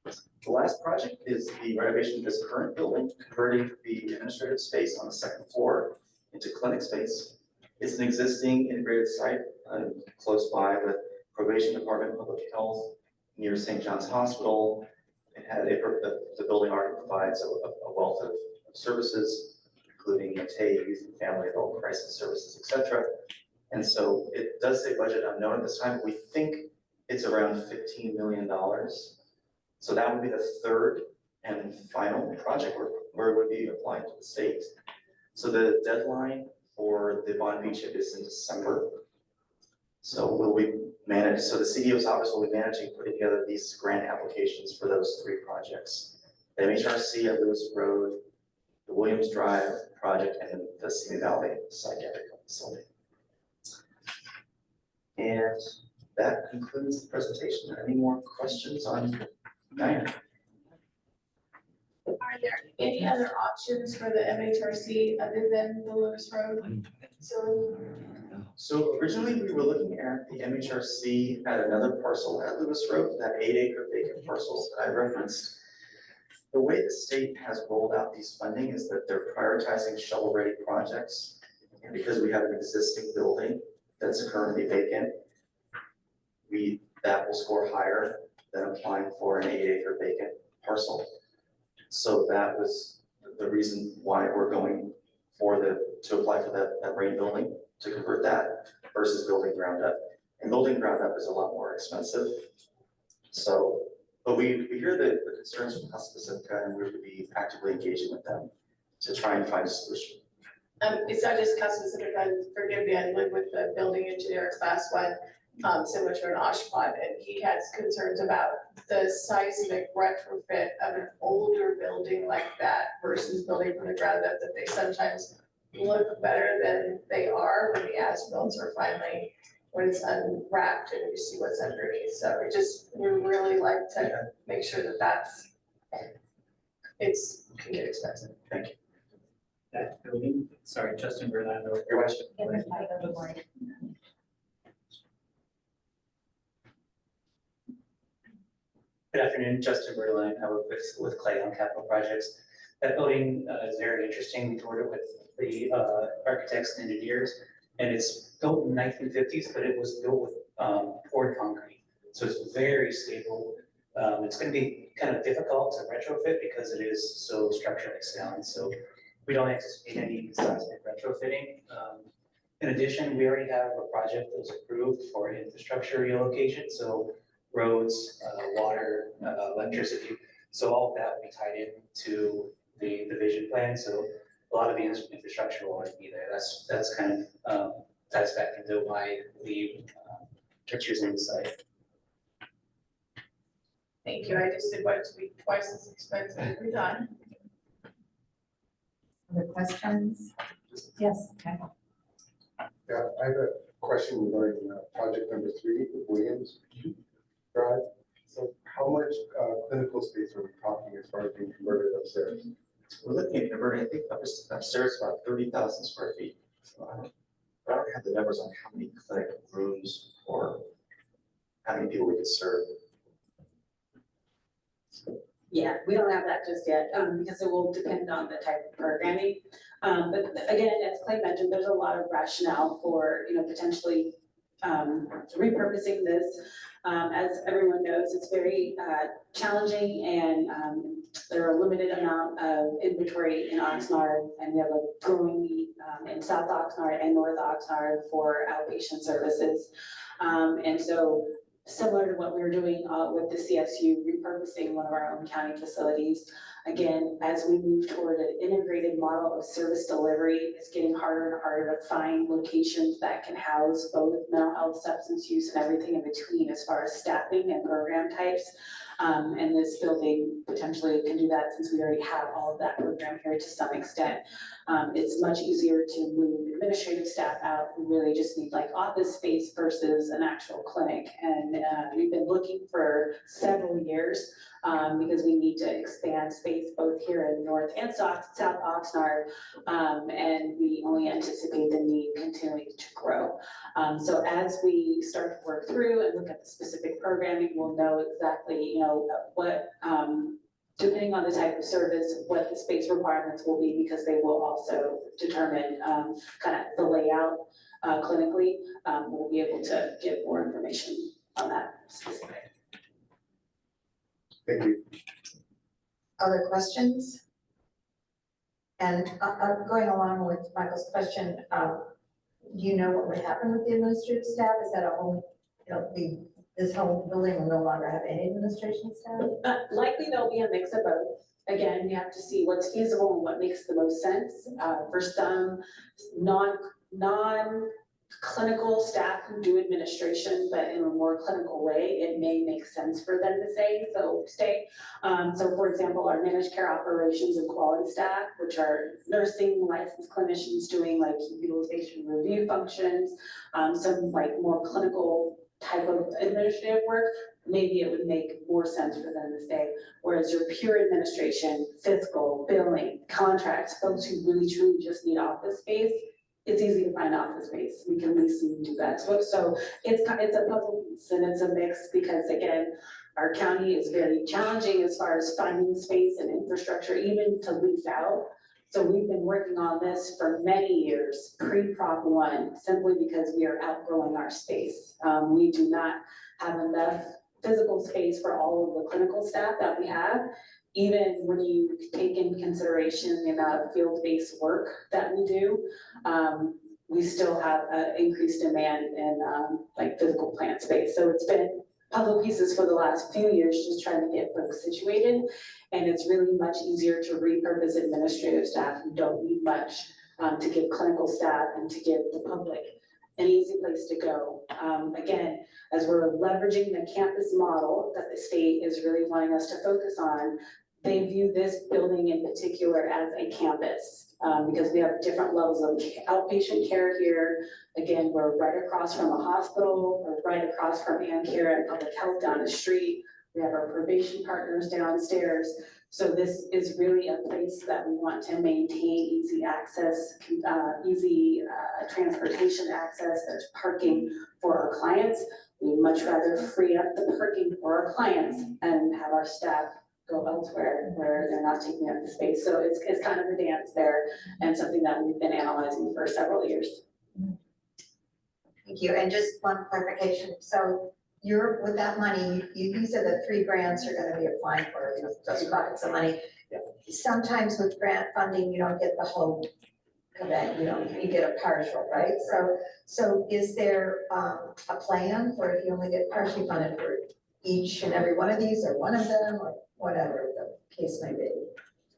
The last project is the renovation of this current building, converting the administrative space on the 2nd floor into clinic space. It's an existing integrated site close by with Probation Department, Public Health, near St. John's Hospital. It had the building already provides a wealth of services, including MATE, youth and family, adult crisis services, etc. And so it does say budget unknown at this time. We think it's around $15 million. So that would be the third and final project where it would be applying to the state. So the deadline for the bond BHAB is in December. So so the CDO's office will be managing putting together these grant applications for those 3 projects. The MHRC at Lewis Road, the Williams Drive project, and the Simi Valley Psychiatric Facility. And that concludes the presentation. Any more questions on Diane? Are there any other options for the MHRC other than the Lewis Road? So originally, we were looking at the MHRC at another parcel at Lewis Road, that 8-acre vacant parcel that I referenced. The way the state has rolled out these funding is that they're prioritizing shovel-ready projects. And because we have an existing building that's currently vacant, that will score higher than applying for an 8-acre vacant parcel. So that was the reason why we're going to apply for that Rain building, to convert that versus building ground up. And building ground up is a lot more expensive. So, but we hear the concerns from Casa Pacifica, and we would be actively engaging with them to try and find a solution. It's not just Casa Pacifica, and forgive me, I live with the building engineer class 1, similar to an Oshpod, and he has concerns about the seismic retrofit of an older building like that versus building from the ground up, that they sometimes look better than they are when the as-bills are finally, when it's unwrapped and you see what's underneath. So we really like to make sure that can get expensive. Thank you. That building, sorry, Justin Berlando. Your question. Good afternoon, Justin Berline. I work with Clay on capital projects. That building is very interesting. We toured it with the architects and engineers, and it's built in the 1950s, but it was built with poured concrete. So it's very stable. It's going to be kind of difficult to retrofit because it is so structurally sound. So we don't anticipate any seismic retrofitting. In addition, we already have a project that was approved for infrastructure relocation. So roads, water, electricity. So all of that will be tied into the vision plan. So a lot of the infrastructure will already be there. That's kind of ties back into why we are choosing the site. Thank you. I just did want it to be twice as expensive every time. Other questions? Yes, okay. Yeah, I have a question regarding project number 3 with Williams Drive. So how much clinical space are we talking as far as being converted upstairs? We're looking at converting, I think upstairs about 30,000 square feet. I don't have the numbers on how many clinic rooms or how many people we could serve. Yeah, we don't have that just yet, because it will depend on the type of programming. But again, as Clay mentioned, there's a lot of rationale for, potentially repurposing this. As everyone knows, it's very challenging, and there are a limited amount of inventory in Oxnard, and we have a growing need in South Oxnard and North Oxnard for outpatient services. And so similar to what we were doing with the CSU, repurposing one of our own county facilities. Again, as we move toward an integrated model of service delivery, it's getting harder and harder to find locations that can house both mental health, substance use, and everything in between as far as staffing and program types. And this building potentially can do that, since we already have all of that program here to some extent. It's much easier to move administrative staff out. We really just need like office space versus an actual clinic. And we've been looking for several years because we need to expand space both here in North and South Oxnard. And we only anticipate the need continuing to grow. So as we start to work through and look at the specific programming, we'll know exactly, what, depending on the type of service, what the space requirements will be, because they will also determine kind of the layout clinically. We'll be able to get more information on that specific. Thank you. Other questions? And going along with Michael's question, do you know what would happen with the administrative staff? Is that a whole, this whole building will no longer have any administration staff? Likely there'll be a mix of both. Again, you have to see what's feasible and what makes the most sense. For some non-clinical staff who do administration, but in a more clinical way, it may make sense for them to stay. So for example, our managed care operations and quality staff, which are nursing licensed clinicians doing like utilization review functions, some like more clinical type of administrative work, maybe it would make more sense for them to stay. Whereas your pure administration, fiscal, billing, contracts, folks who really truly just need office space, it's easy to find office space. We can lease and do that. So it's a puzzle piece and it's a mix because again, our county is very challenging as far as finding space and infrastructure, even to lease out. So we've been working on this for many years, pre-Prop 1, simply because we are outgrowing our space. We do not have enough physical space for all of the clinical staff that we have. Even when you take into consideration the amount of field-based work that we do, we still have increased demand in like physical plant space. So it's been puzzle pieces for the last few years, just trying to get folks situated. And it's really much easier to repurpose administrative staff who don't need much to give clinical staff and to give the public an easy place to go. Again, as we're leveraging the campus model that the state is really wanting us to focus on, they view this building in particular as a campus because we have different levels of outpatient care here. Again, we're right across from a hospital, we're right across from AmCare and public health down the street. We have our probation partners downstairs. So this is really a place that we want to maintain easy access, easy transportation access. There's parking for our clients. We'd much rather free up the parking for our clients and have our staff go elsewhere where they're not taking up the space. So it's kind of a dance there and something that we've been analyzing for several years. Thank you. And just one clarification. So you're, with that money, these are the 3 grants you're gonna be applying for, you know, 3 buckets of money. Sometimes with grant funding, you don't get the whole event, you get a partial, right? So is there a plan for if you only get partially funded for each and every one of these or one of them or whatever the case may be?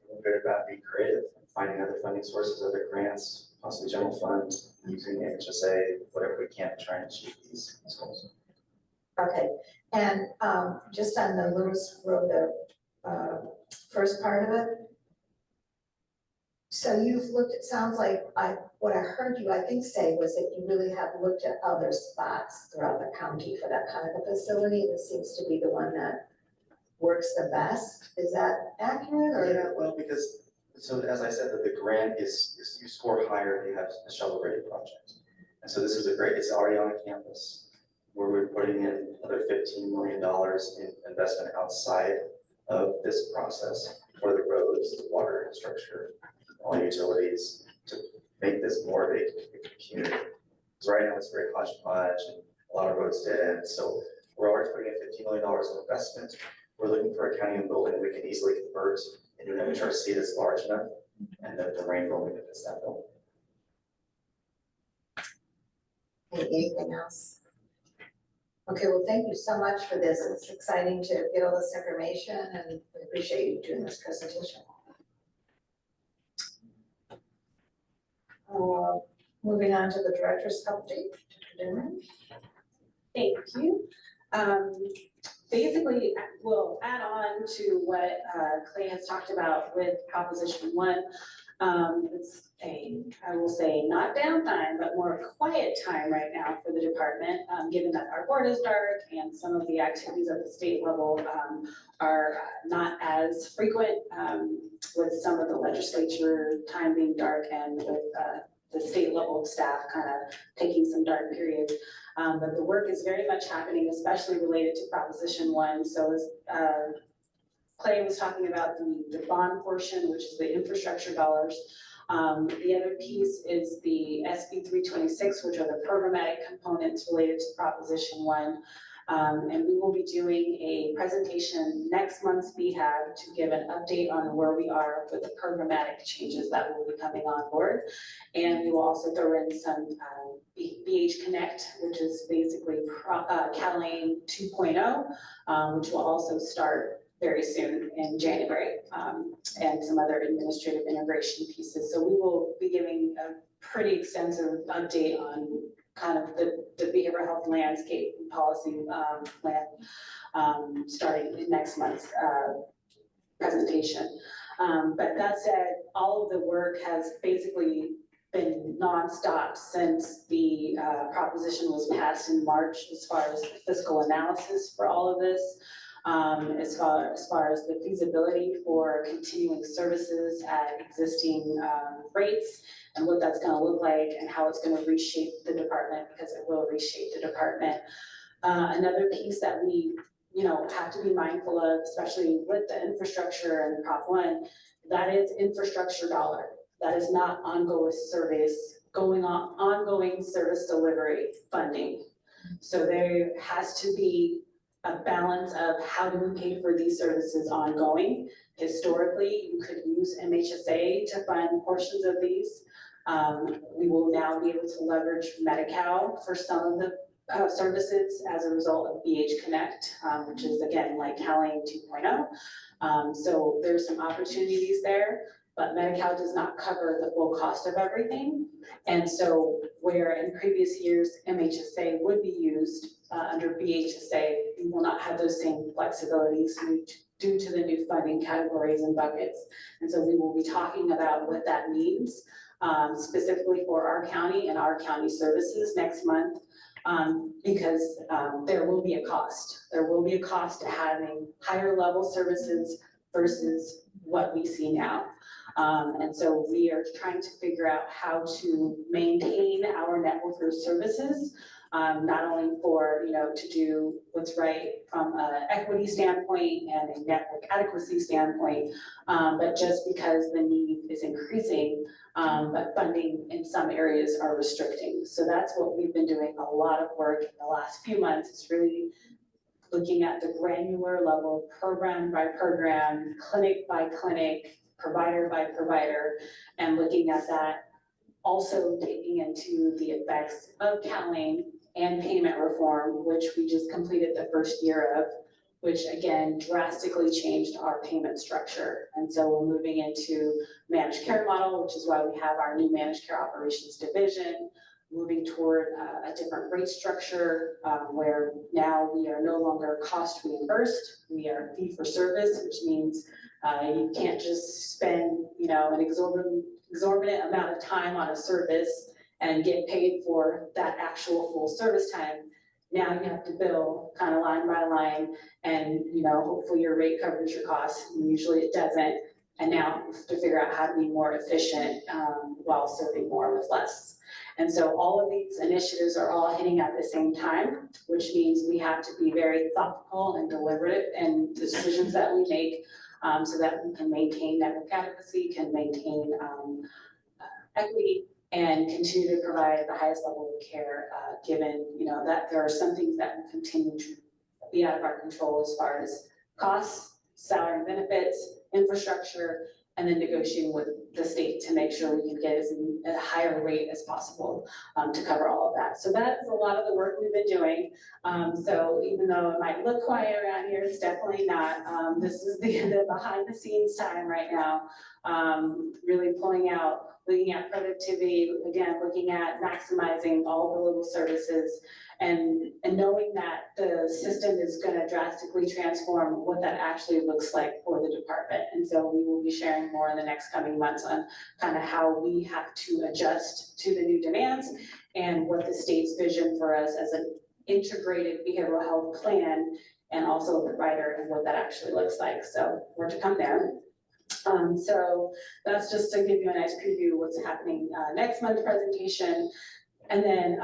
We're good about being creative, finding other funding sources, other grants, possibly general fund, using HSA, whatever we can to try and achieve these goals. Okay, and just on the Lewis Road, the first part of it. So you've looked, it sounds like what I heard you, I think, say was that you really have looked at other spots throughout the county for that kind of a facility. This seems to be the one that works the best. Is that accurate or? Yeah, well, because, so as I said, that the grant is you score higher if you have a shovel-ready project. And so this is it's already on a campus where we're putting in another $15 million in investment outside of this process for the roads, the water infrastructure, all utilities to make this more of a community. Because right now it's very hodgepodge and a lot of roads dead end. So we're already putting in $15 million of investment. We're looking for a county building we can easily convert into an MHRC that's large enough and that the rain building that fits that building. Anything else? Okay, well, thank you so much for this. It's exciting to get all this information and we appreciate you doing this presentation. Moving on to the director's update. Thank you. Basically, we'll add on to what Clay has talked about with Proposition 1. It's I will say, not downtime, but more quiet time right now for the department, given that our board is dark and some of the activities at the state level are not as frequent with some of the legislature time being dark and with the state level staff kind of taking some dark periods. But the work is very much happening, especially related to Proposition 1. So as Clay was talking about the bond portion, which is the infrastructure dollars. The other piece is the SB 326, which are the programmatic components related to Proposition 1. And we will be doing a presentation next month's BHAB to give an update on where we are with the programmatic changes that will be coming on board. And we will also throw in some BH Connect, which is basically Catalane 2.0, which will also start very soon in January, and some other administrative integration pieces. So we will be giving a pretty extensive update on kind of the behavioral health landscape and policy plan starting in next month's presentation. But that said, all of the work has basically been nonstop since the proposition was passed in March as far as fiscal analysis for all of this. As far as the feasibility for continuing services at existing rates and what that's gonna look like and how it's gonna reshape the department, because it will reshape the department. Another piece that we, have to be mindful of, especially with the infrastructure and Prop 1, that is infrastructure dollar. That is not ongoing service delivery funding. So there has to be a balance of how do we pay for these services ongoing. Historically, you could use MHSA to fund portions of these. We will now be able to leverage Medi-Cal for some of the services as a result of BH Connect, which is again like CalAIM 2.0. So there's some opportunities there, but Medi-Cal does not cover the full cost of everything. And so where in previous years MHSA would be used under BHSA, we will not have those same flexibilities due to the new funding categories and buckets. And so we will be talking about what that means specifically for our county and our county services next month. Because there will be a cost. There will be a cost to having higher level services versus what we see now. And so we are trying to figure out how to maintain our network of services, not only for, to do what's right from an equity standpoint and a network adequacy standpoint, but just because the need is increasing, but funding in some areas are restricting. So that's what we've been doing a lot of work in the last few months, is really looking at the granular level, program by program, clinic by clinic, provider by provider, and looking at that, also taking into the effects of CalAIM and payment reform, which we just completed the first year of, which again drastically changed our payment structure. And so we're moving into managed care model, which is why we have our new managed care operations division, moving toward a different rate structure where now we are no longer cost reimbursed, we are fee for service, which means you can't just spend an exorbitant amount of time on a service and get paid for that actual full service time. Now you have to bill kind of line by line, and hopefully your rate covers your costs, and usually it doesn't. And now you have to figure out how to be more efficient while serving more with less. And so all of these initiatives are all hitting at the same time, which means we have to be very thoughtful and deliberate in the decisions that we make, so that we can maintain network adequacy, can maintain equity, and continue to provide the highest level of care, given that there are some things that will continue to be out of our control as far as costs, salary and benefits, infrastructure, and then negotiating with the state to make sure we can get as a higher rate as possible to cover all of that. So that is a lot of the work we've been doing. So even though it might look quiet around here, it's definitely not. This is the behind the scenes time right now, really pulling out, looking at productivity, again, looking at maximizing all the little services, and knowing that the system is going to drastically transform what that actually looks like for the department. And so we will be sharing more in the next coming months on kind of how we have to adjust to the new demands and what the state's vision for us as an integrated behavioral health plan and also a provider and what that actually looks like. So more to come there. So that's just to give you a nice preview of what's happening next month's presentation. And then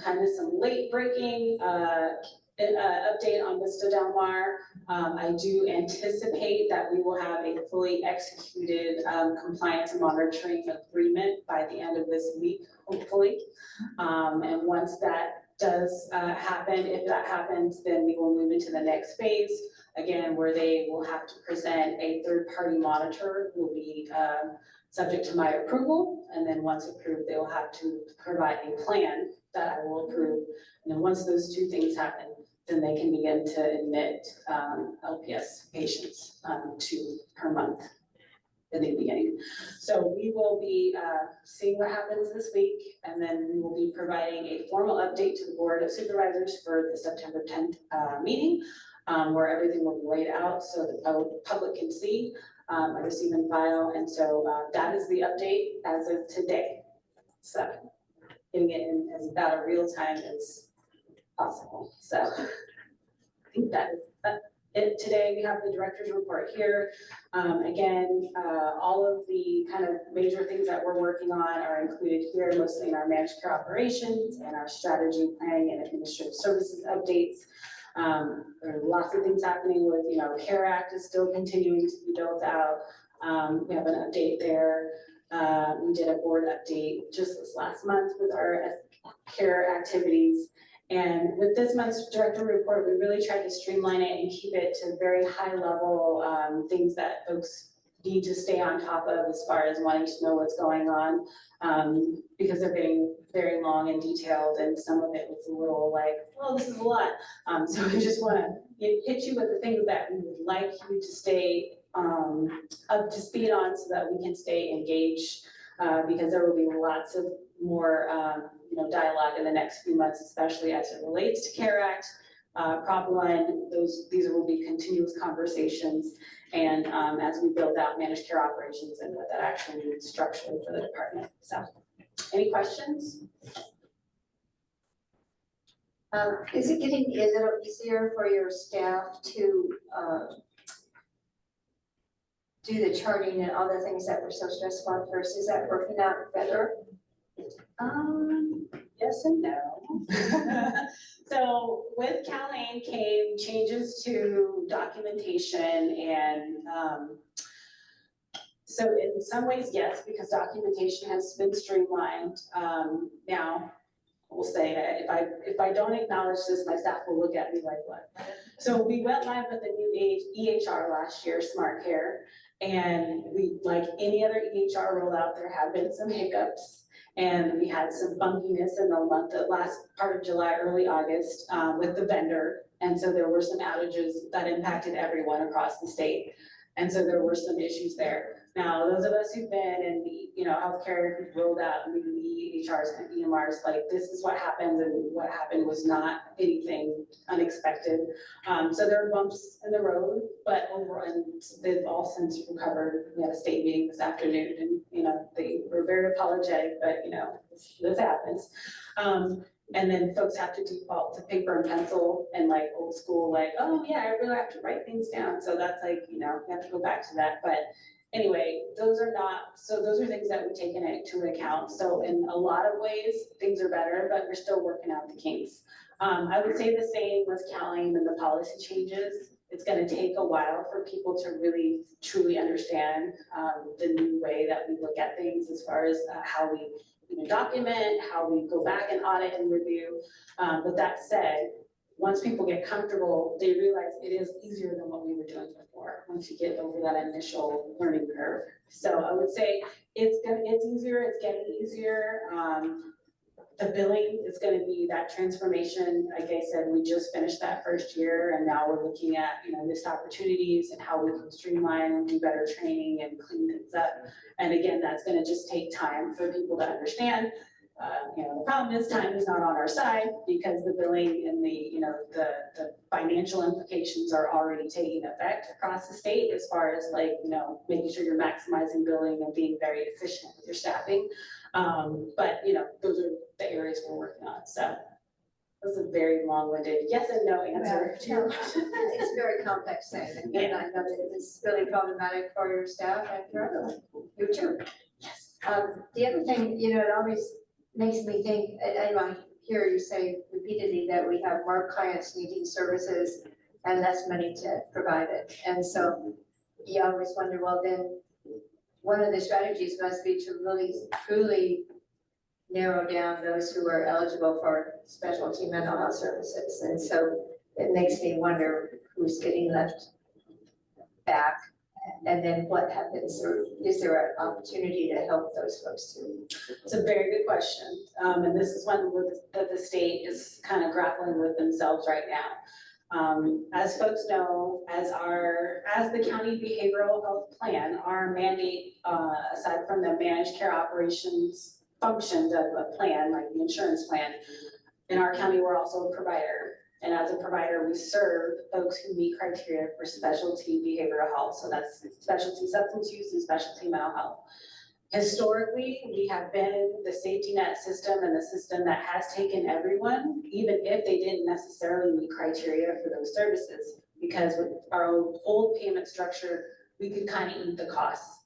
kind of some late breaking update on Vista Del Mar. I do anticipate that we will have a fully executed compliance and monitoring agreement by the end of this week, hopefully. And once that does happen, if that happens, then we will move into the next phase. Again, where they will have to present a third-party monitor who will be subject to my approval. And then once approved, they will have to provide a plan that I will approve. And then once those two things happen, then they can begin to admit LPS patients per month in the beginning. So we will be seeing what happens this week, and then we will be providing a formal update to the Board of Supervisors for the September 10th meeting, where everything will be laid out so the public can see, receive and file. And so that is the update as of today. So getting it in as about a real time as possible. So I think that is it. Today we have the director's report here. Again, all of the kind of major things that we're working on are included here, mostly in our managed care operations and our strategy planning and administrative services updates. There are lots of things happening with, CARE Act is still continuing to be built out. We have an update there. We did a board update just this last month with our CARE activities. And with this month's director report, we really tried to streamline it and keep it to very high level things that folks need to stay on top of as far as wanting to know what's going on, because they're getting very long and detailed, and some of it was a little like, well, this is a lot. So we just want to hit you with the things that we would like you to stay up to speed on so that we can stay engaged, because there will be lots of more dialogue in the next few months, especially as it relates to CARE Act, Prop 1. These will be continuous conversations, and as we build out managed care operations and what that actually means structurally for the department. So, any questions? Is it getting a little easier for your staff to do the charting and all the things that were so stressful at first? Is that working out better? Yes and no. So with CalAIM came changes to documentation, and so in some ways, yes, because documentation has been streamlined. Now, we'll say that if I don't acknowledge this, my staff will look at me like, what? So we went live with the new EHR last year, Smart Care, and we, like any other EHR rollout, there have been some hiccups. And we had some funkiness in the last part of July, early August, with the vendor. And so there were some outages that impacted everyone across the state. And so there were some issues there. Now, those of us who've been in the, healthcare, who've rolled out new EHRs and EMRs, like, this is what happened, and what happened was not anything unexpected. So there are bumps in the road, but overall, and they've all since recovered. We had a state meeting this afternoon, and, they were very apologetic, but, this happens. And then folks have to default to paper and pencil and like old school, like, oh yeah, I really have to write things down. So that's like, we have to go back to that. But anyway, those are things that we've taken into account. So in a lot of ways, things are better, but we're still working out the kinks. I would say the same with CalAIM and the policy changes. It's going to take a while for people to really truly understand the new way that we look at things, as far as how we document, how we go back and audit and review. But that said, once people get comfortable, they realize it is easier than what we were doing before, once you get over that initial learning curve. So I would say it's easier, it's getting easier. The billing is going to be that transformation. Like I said, we just finished that first year, and now we're looking at, missed opportunities and how we can streamline and do better training and clean things up. And again, that's going to just take time for people to understand. The problem is time is not on our side, because the billing and the financial implications are already taking effect across the state, as far as making sure you're maximizing billing and being very efficient with your staffing. But those are the areas we're working on. So that was a very long-winded yes and no answer to your question. It's a very complex thing, and I know that it's really problematic for your staff and for everyone, you too. Yes. The other thing, it always makes me think, and I hear you say repeatedly that we have more clients needing services and less money to provide it. And so you always wonder, well, then one of the strategies must be to really truly narrow down those who are eligible for specialty mental health services. And so it makes me wonder who's getting left back, and then what happens, or is there an opportunity to help those folks too? It's a very good question. And this is one that the state is kind of grappling with themselves right now. As folks know, as the county behavioral health plan, our mandate, aside from the managed care operations functions of a plan, like the insurance plan, in our county, we're also a provider. And as a provider, we serve folks who meet criteria for specialty behavioral health. So that's specialty substance use and specialty mental health. Historically, we have been the safety net system and the system that has taken everyone, even if they didn't necessarily meet criteria for those services. Because with our old payment structure, we could kind of eat the costs.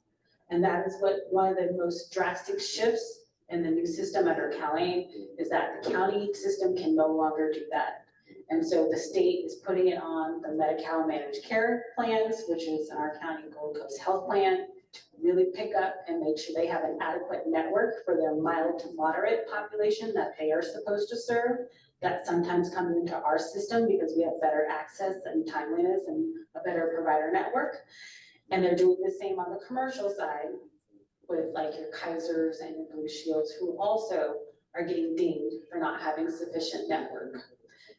And that is what one of the most drastic shifts in the new system under CalAIM is that the county system can no longer do that. And so the state is putting it on the Medi-Cal managed care plans, which is our county Gold Coast Health Plan, to really pick up and make sure they have an adequate network for their mild to moderate population that they are supposed to serve. That sometimes comes into our system because we have better access and timeliness and a better provider network. And they're doing the same on the commercial side with like your Kaisers and your Blue Shields, who also are getting dinged for not having sufficient network.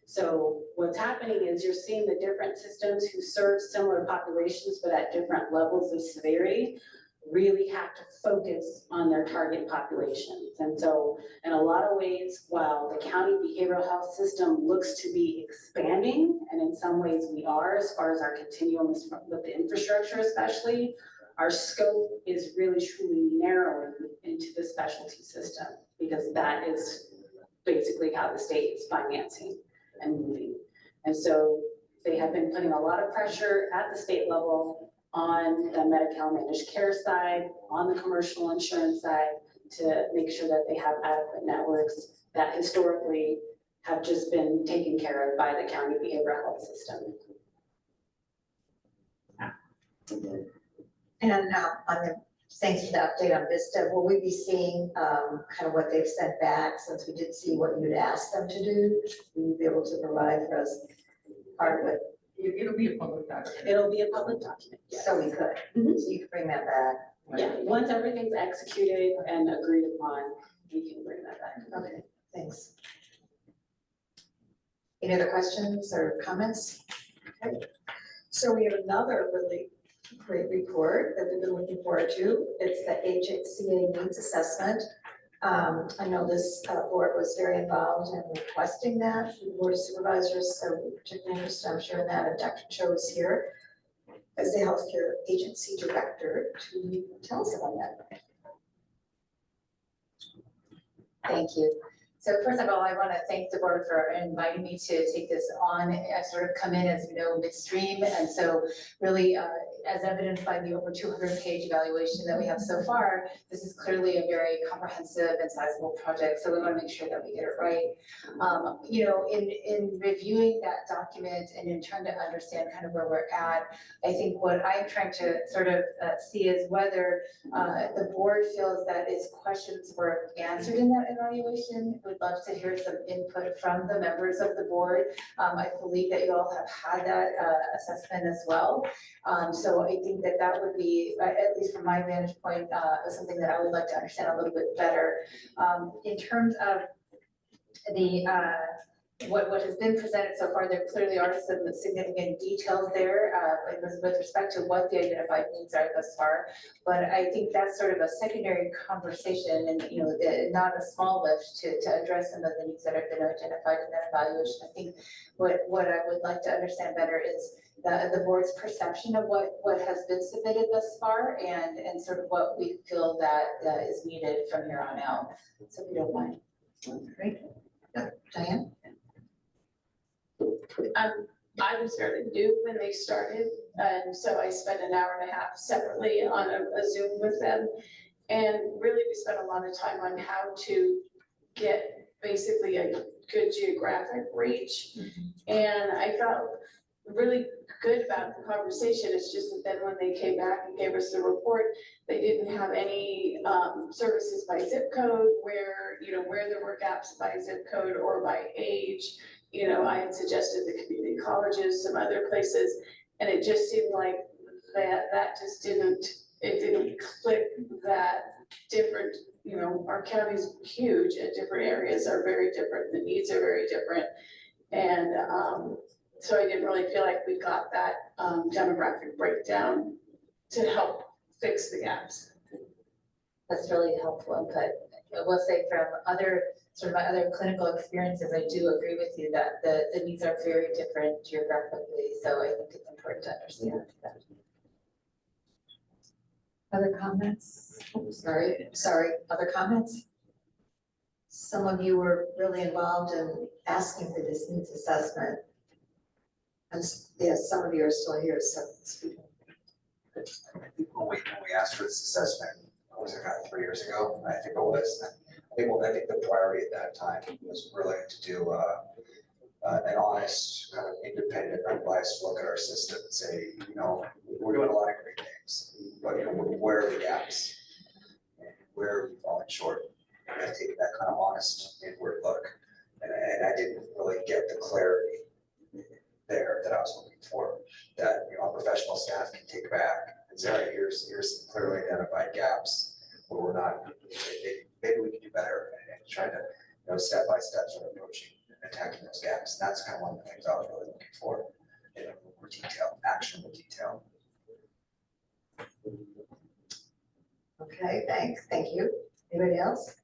So what's happening is you're seeing the different systems who serve similar populations, but at different levels of severity, really have to focus on their target populations. And so in a lot of ways, while the county behavioral health system looks to be expanding, and in some ways we are, as far as our continuum with the infrastructure especially, our scope is really truly narrowing into the specialty system, because that is basically how the state is financing and moving. And so they have been putting a lot of pressure at the state level on the Medi-Cal managed care side, on the commercial insurance side, to make sure that they have adequate networks that historically have just been taken care of by the county behavioral health system. And on the, thanks for the update on Vista, will we be seeing kind of what they've sent back, since we did see what you'd asked them to do? Will you be able to provide for us part of it? It'll be a public document. It'll be a public document, yes. So we could, so you could bring that back. Yeah, once everything's executed and agreed upon, we can bring that back. Okay, thanks. Any other questions or comments? Okay. So we have another really great report that we've been looking forward to. It's the HCA needs assessment. I know this board was very involved in requesting that, the board of supervisors, so we're particularly interested, I'm sure, in that, and Dr. Cho is here as the healthcare agency director to tell us about that. Thank you. So first of all, I want to thank the board for inviting me to take this on. I sort of come in, as you know, midstream, and so really, as evidenced by the over 200-page evaluation that we have so far, this is clearly a very comprehensive and sizable project. So we want to make sure that we get it right. You know, in reviewing that document and in trying to understand kind of where we're at, I think what I'm trying to sort of see is whether the board feels that its questions were answered in that evaluation. Would love to hear some input from the members of the board. I believe that you all have had that assessment as well. So I think that that would be, at least from my vantage point, something that I would like to understand a little bit better. In terms of the what has been presented so far, there clearly are some significant details there with respect to what the identified needs are thus far. But I think that's sort of a secondary conversation, and you know, not a small lift to address some of the needs that have been identified in that evaluation. I think what I would like to understand better is the board's perception of what has been submitted thus far, and sort of what we feel that is needed from here on out. So if you don't mind. Great. Diane? I was fairly new when they started, and so I spent an hour and a half separately on a Zoom with them. And really, we spent a lot of time on how to get basically a good geographic reach. And I felt really good about the conversation. It's just that then when they came back and gave us the report, they didn't have any services by zip code, where there were gaps by zip code or by age. You know, I had suggested the community colleges, some other places, and it just seemed like that just didn't click that different. You know, our county's huge, and different areas are very different, the needs are very different. And so I didn't really feel like we got that demographic breakdown to help fix the gaps. That's really helpful input. I will say from my other clinical experiences, I do agree with you that the needs are very different geographically. So I think it's important to understand that. Other comments? Sorry, other comments? Some of you were really involved in asking for this needs assessment. And yes, some of you are still here, so speak. I think when we asked for this assessment, what was it, about 3 years ago? I think it was. I think the priority at that time was really to do an honest, kind of independent, unbiased look at our system and say, you know, we're doing a lot of great things, but you know, where are the gaps? And where are we falling short? And I take that kind of honest inward look, and I didn't really get the clarity there that I was looking for, that, you know, our professional staff can take back and say, all right, here's some clearly identified gaps where we're not, maybe we can do better, and try to, you know, step by step sort of approaching and attacking those gaps. And that's kind of one of the things I was really looking for, in more detail, actionable detail. Okay, thank you. Anybody else?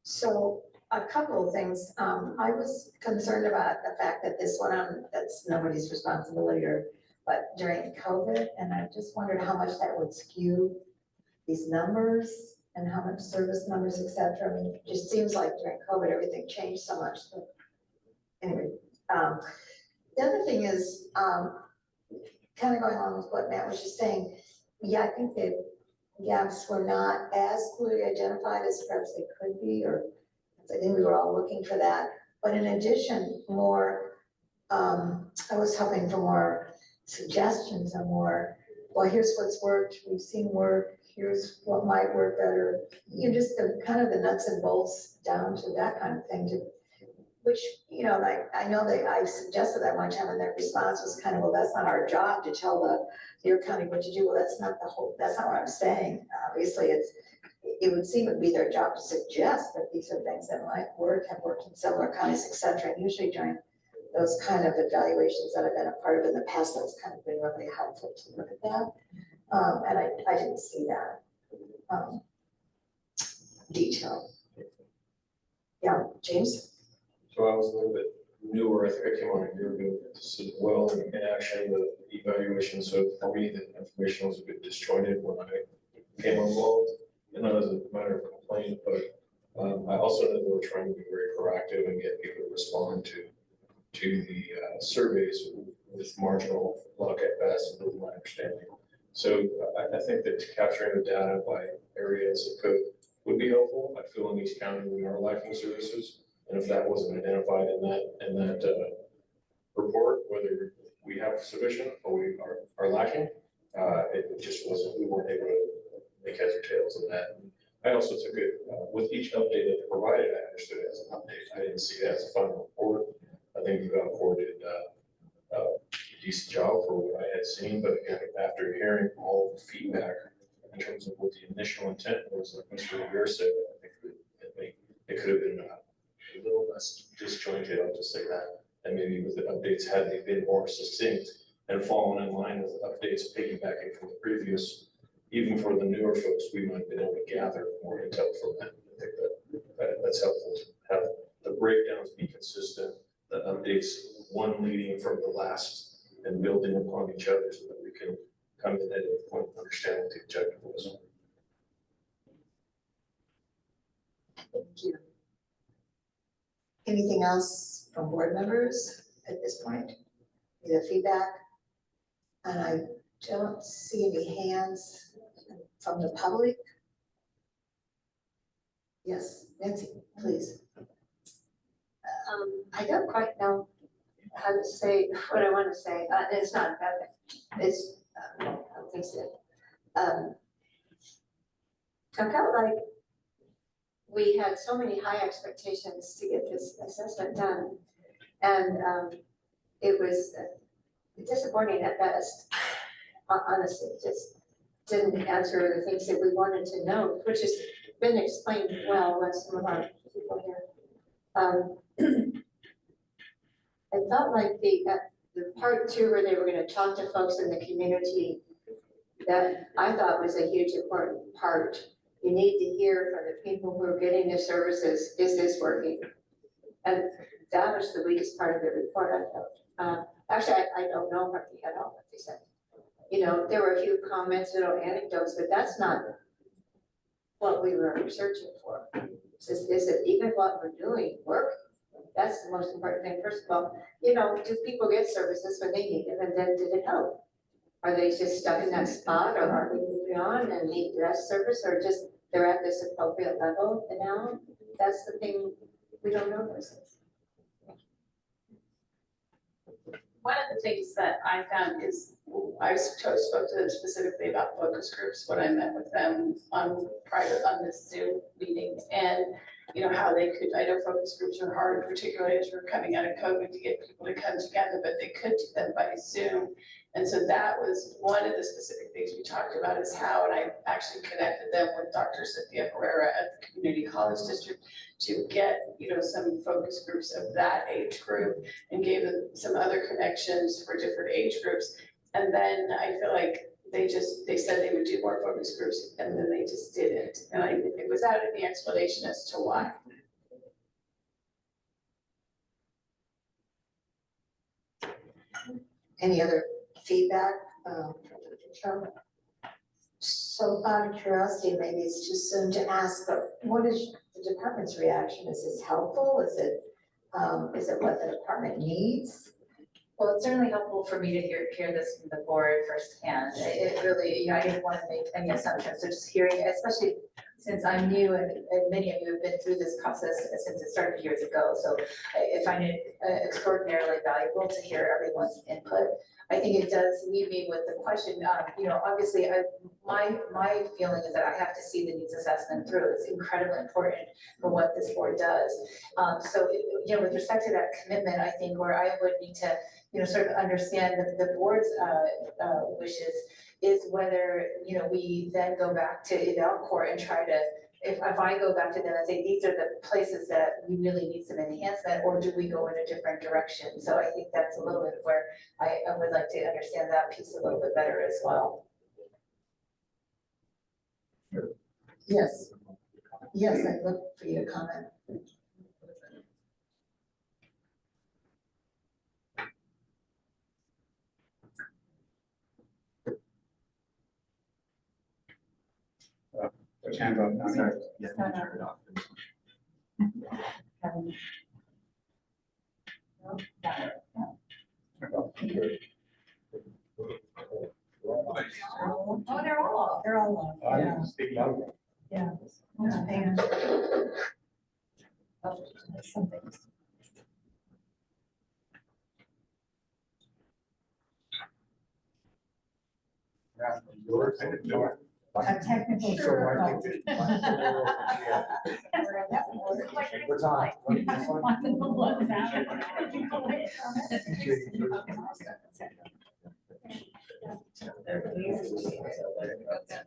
So a couple of things. I was concerned about the fact that this went on, that's nobody's responsibility, but during COVID, and I just wondered how much that would skew these numbers and how much service numbers, et cetera. I mean, it just seems like during COVID, everything changed so much. But anyway, the other thing is, kind of going along with what Matt was just saying, yeah, I think that gaps were not as clearly identified as perhaps they could be, or I think we were all looking for that. But in addition, I was hoping for more suggestions and more, well, here's what's worked, we've seen work, here's what might work better. You know, just the kind of the nuts and bolts down to that kind of thing, which, you know, like, I know that I suggested that one time and their response was kind of, well, that's not our job to tell your county what to do. Well, that's not what I'm saying. Obviously, it would seem to be their job to suggest that these are things that might work, have worked in similar counties, et cetera. And usually during those kind of evaluations that I've been a part of in the past, that's kind of been really helpful to look at that. And I didn't see that detail. Yeah, James? So I was a little bit newer, I think I came on a year ago to see well in action, the evaluation. So for me, the information was a bit disjointed when I came involved. And not as a matter of complaint, but I also know they were trying to be very proactive and get people to respond to the surveys with marginal luck at best, is my understanding. So I think that capturing the data by areas would be helpful. I feel in East County we are lacking services. And if that wasn't identified in that report, whether we have sufficient or we are lacking, it just wasn't, we weren't able to make heads or tails of that. And I also took it with each update that they provided, I understood it as an update. I didn't see it as a final report. I think the board did a decent job for what I had seen, but again, after hearing all the feedback in terms of what the initial intent was, like Mr. Rivera said, I think it could have been a little less disjointed, I'll just say that. And maybe with the updates, had they been more succinct and fallen in line with updates piggybacking from the previous, even for the newer folks, we might have been able to gather more intel from that. I think that's helpful to have the breakdowns be consistent, the updates, one leading from the last and building upon each other so that we can come in at a point and understand what the objective was. Thank you. Anything else from board members at this point? Any feedback? And I don't see any hands from the public. Yes, Nancy, please. I don't quite know how to say what I want to say. It's not a bad thing. It's, I don't think so. I felt like we had so many high expectations to get this assessment done. And it was disappointing at best. Honestly, just didn't answer the things that we wanted to know, which has been explained well by some of our people here. I felt like the part two where they were going to talk to folks in the community, that I thought was a huge important part. You need to hear from the people who are getting the services, is this working? And that was the weakest part of the report, I felt. Actually, I don't know hardly at all what they said. You know, there were a few comments, little anecdotes, but that's not what we were searching for. Is it even what we're doing work? That's the most important thing. First of all, you know, do people get services when they need them, and then did it help? Are they just stuck in that spot, or are we moving on and need less service, or just they're at this appropriate level now? That's the thing we don't know those things. One of the things that I found is, I spoke to them specifically about focus groups when I met with them on private, on this Zoom meeting, and you know, how they could, I know focus groups are hard, particularly as we're coming out of COVID, to get people to come together, but they could do them by Zoom. And so that was one of the specific things we talked about, is how, and I actually connected them with Dr. Cynthia Herrera at the Community College District to get, you know, some focus groups of that age group, and gave them some other connections for different age groups. And then I feel like they said they would do more focus groups, and then they just didn't. And it was out of the explanation as to why. Any other feedback from the show? So out of curiosity, maybe it's too soon to ask, but what is the department's reaction? Is this helpful? Is it what the department needs? Well, it's certainly helpful for me to hear this from the board firsthand. It really, you know, I didn't want to make any assumptions, so just hearing, especially since I'm new and many of you have been through this process since it started years ago. So I find it extraordinarily valuable to hear everyone's input. I think it does leave me with the question, you know, obviously my feeling is that I have to see the needs assessment through. It's incredibly important for what this board does. So, you know, with respect to that commitment, I think where I would need to, you know, sort of understand the board's wishes is whether, you know, we then go back to Edelcourt and try to, if I go back to them and say, these are the places that we really need some enhancement, or do we go in a different direction? So I think that's a little bit where I would like to understand that piece a little bit better as well. Yes. Yes, I'd look for you to comment. Which hand vote? I'm sorry. Yeah, let me turn it off. Oh, they're all on. I speak loudly. Yeah. And. Oh, something. Yeah, yours. I didn't know it. A technical. Sure. What's on?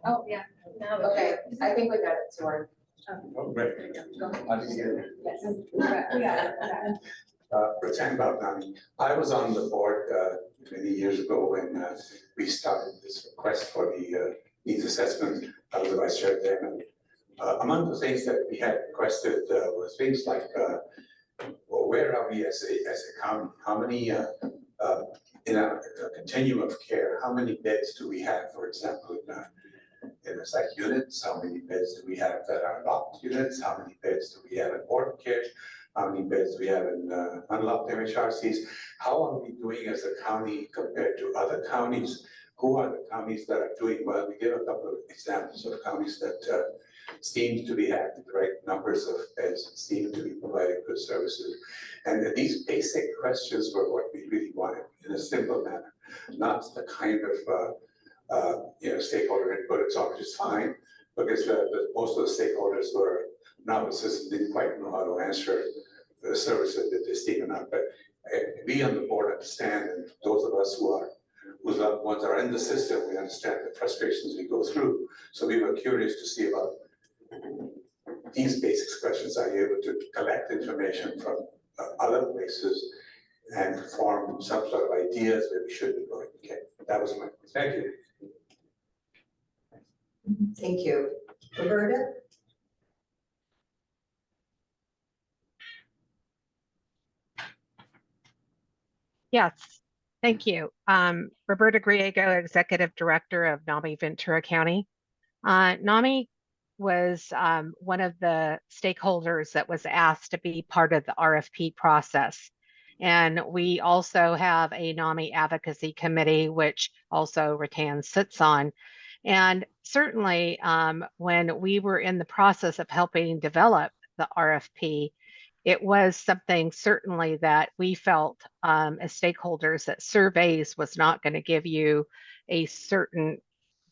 Oh, yeah. Okay, I think we got it to work. Oh, great. I just get it. Yes, we got it. Pretend about Nani. I was on the board many years ago when we started this request for the needs assessment. I was the vice chair then. And, among the things that we had requested were things like, well, where are we as a county? How many, in a continuum of care, how many beds do we have, for example, in a psych units? How many beds do we have that are locked units? How many beds do we have in board care? How many beds do we have in unlocked MHRCs? How are we doing as a county compared to other counties? Who are the counties that are doing well? We gave a couple of examples of counties that seem to be having the right numbers of beds, seem to be providing good services. And these basic questions were what we really wanted in a simple manner, not the kind of you know, stakeholder input and so on, which is fine, because most of the stakeholders were novices and didn't quite know how to answer the services that they're seeking out. But we on the board understand, and those of us whose loved ones are in the system, we understand the frustrations we go through. So we were curious to see about these basic questions. Are you able to collect information from other places and form some sort of ideas where we should be going? Okay, that was my, thank you. Thank you. Roberta? Yes. Thank you. Roberta Griego, Executive Director of NAMI Ventura County. NAMI was one of the stakeholders that was asked to be part of the RFP process. And we also have a NAMI Advocacy Committee, which also Rattan sits on. And certainly when we were in the process of helping develop the RFP, it was something certainly that we felt as stakeholders that surveys was not going to give you a certain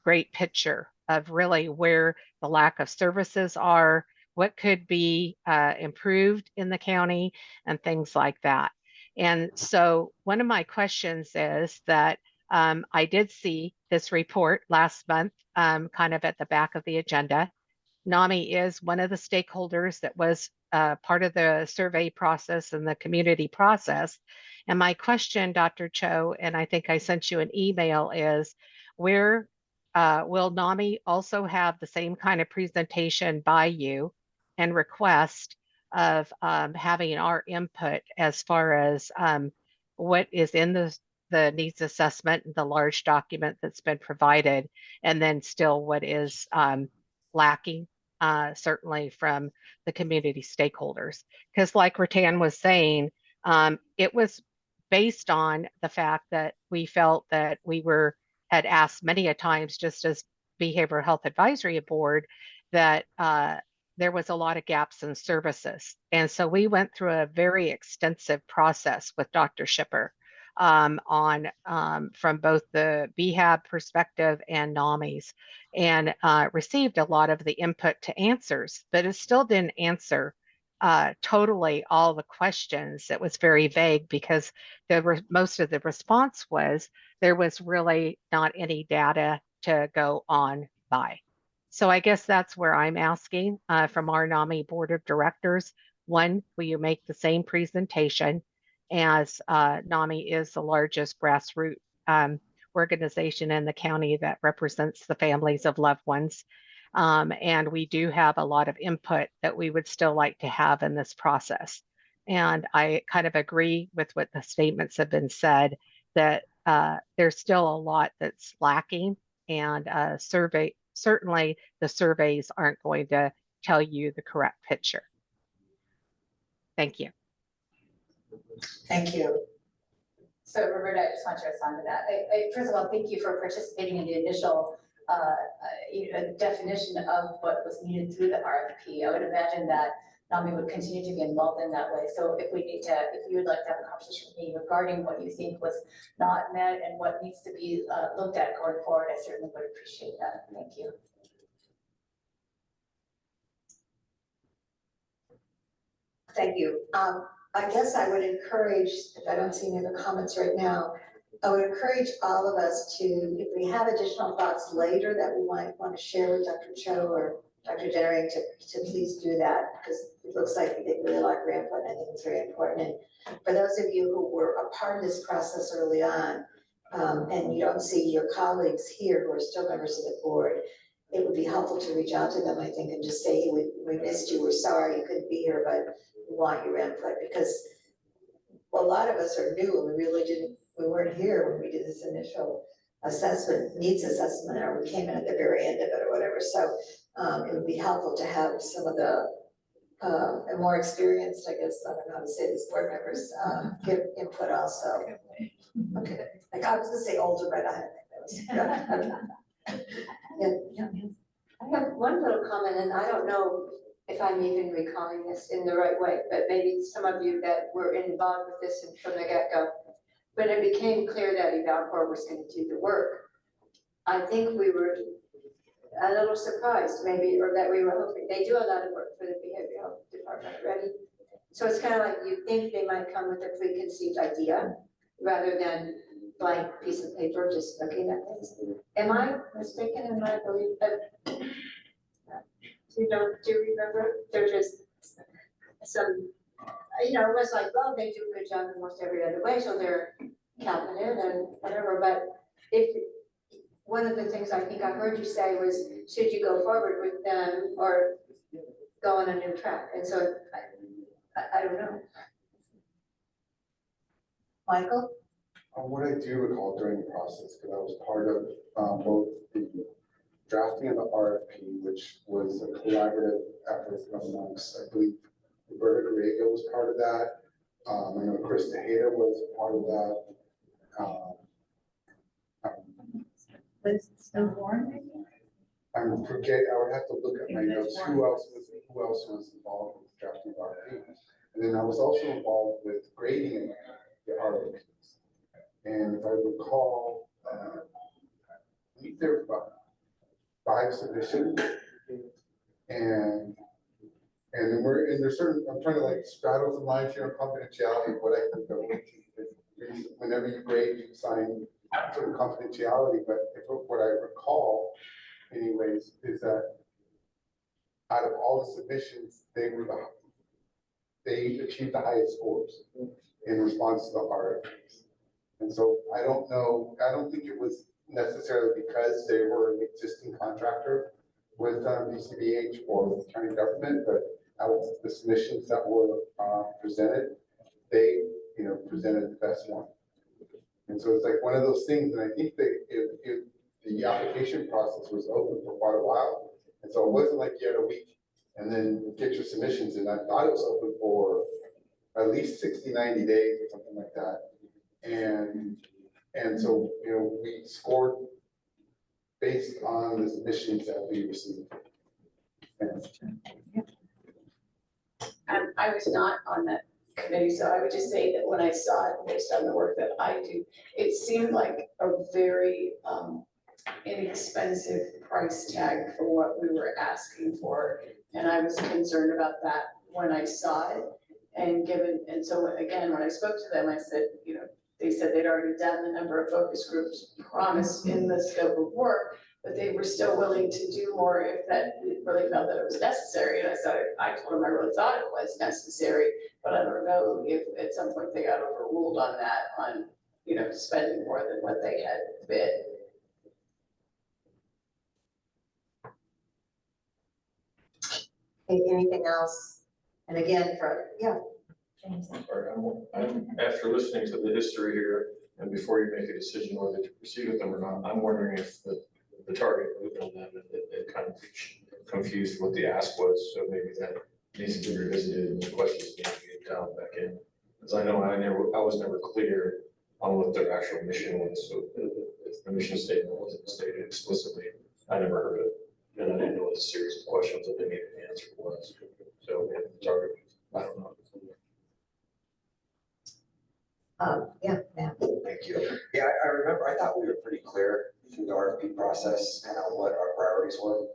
great picture of really where the lack of services are, what could be improved in the county, and things like that. And so one of my questions is that I did see this report last month, kind of at the back of the agenda. NAMI is one of the stakeholders that was part of the survey process and the community process. And my question, Dr. Cho, and I think I sent you an email, is where will NAMI also have the same kind of presentation by you and request of having our input as far as what is in the needs assessment, the large document that's been provided, and then still what is lacking, certainly from the community stakeholders. Because like Rattan was saying, it was based on the fact that we felt that we had asked many a times, just as Behavioral Health Advisory Board, that there was a lot of gaps in services. And so we went through a very extensive process with Dr. Shipper from both the BHAB perspective and NAMI's, and received a lot of the input to answers, but it still didn't answer totally all the questions. It was very vague because most of the response was there was really not any data to go on by. So I guess that's where I'm asking from our NAMI Board of Directors. One, will you make the same presentation, as NAMI is the largest grassroots organization in the county that represents the families of loved ones. And we do have a lot of input that we would still like to have in this process. And I kind of agree with what the statements have been said, that there's still a lot that's lacking, and certainly the surveys aren't going to tell you the correct picture. Thank you. Thank you. So Roberta, I just want to respond to that. First of all, thank you for participating in the initial definition of what was needed through the RFP. I would imagine that NAMI would continue to be involved in that way. So if you would like to have a conversation with me regarding what you think was not met and what needs to be looked at going forward, I certainly would appreciate that. Thank you. Thank you. I guess I would encourage, if I don't see any other comments right now, I would encourage all of us to, if we have additional thoughts later that we might want to share with Dr. Cho or Dr. Jennering, to please do that, because it looks like they really like your input, and I think it's very important. And for those of you who were a part of this process early on, and you don't see your colleagues here who are still members of the board, it would be helpful to reach out to them, I think, and just say, hey, we missed you, we're sorry you couldn't be here, but we want your input, because a lot of us are new and we weren't here when we did this initial needs assessment, or we came in at the very end of it or whatever. So it would be helpful to have some of the more experienced, I guess, I don't know how to say this, board members give input also. Okay, like I was gonna say older, but I think that was yeah. I have one little comment, and I don't know if I'm even recalling this in the right way, but maybe some of you that were involved with this from the get-go. When it became clear that EvalCorp was going to do the work, I think we were a little surprised maybe, or that we were hoping. They do a lot of work for the behavioral health department already. So it's kind of like you think they might come with a preconceived idea rather than blank piece of paper just looking at things. Am I mistaken in my belief that do you remember? There's just some, it was like, well, they do a good job in most every other way, so they're counting it and whatever. But one of the things I think I heard you say was, should you go forward with them or go on a new track? And so I don't know. Michael? what I do recall during the process, because I was part of both the drafting of the RFP, which was a collaborative effort amongst, I believe, Roberta Griego was part of that. I know Chris Tejeda was part of that. Liz Snowborn? I forget, I would have to look at my notes, who else was involved with drafting the RFP. And then I was also involved with grading the RFPs. And if I recall, I think there were about 5 submissions. And then there's certain, I'm trying to like straddle some lines here on confidentiality, what I think that whenever you grade, you sign certain confidentiality, but what I recall anyways, is that out of all the submissions, they achieved the highest scores in response to the RFPs. And so I don't know, I don't think it was necessarily because they were an existing contractor with BCBH or with county government, but out of the submissions that were presented, they, presented the best one. And so it's like one of those things, and I think that the application process was open for quite a while. And so it wasn't like you had a week and then get your submissions. And I thought it was open for at least 60, 90 days or something like that. And so, we scored based on the submissions that we received. I was not on that committee, so I would just say that when I saw it, based on the work that I do, it seemed like a very inexpensive price tag for what we were asking for. And I was concerned about that when I saw it. And so again, when I spoke to them, I said, they said they'd already done the number of focus groups promised in the scope of work, but they were still willing to do more if that really felt that it was necessary. And I told them I really thought it was necessary, but I don't know if at some point they got overruled on that, on, spending more than what they had bid. Anything else? And again, James. After listening to the history here, and before you make a decision whether to proceed with them or not, I'm wondering if the target moved on them, and it kind of confused what the ask was, so maybe that needs to be revisited and the questions need to be dialed back in. Because I know I was never clear on what their actual mission was, so if the mission statement wasn't stated explicitly, I never heard it, and I didn't know what the series of questions that they needed to answer was. So if the target, I don't know. Thank you. Yeah, I remember, I thought we were pretty clear through the RFP process and on what our priorities were,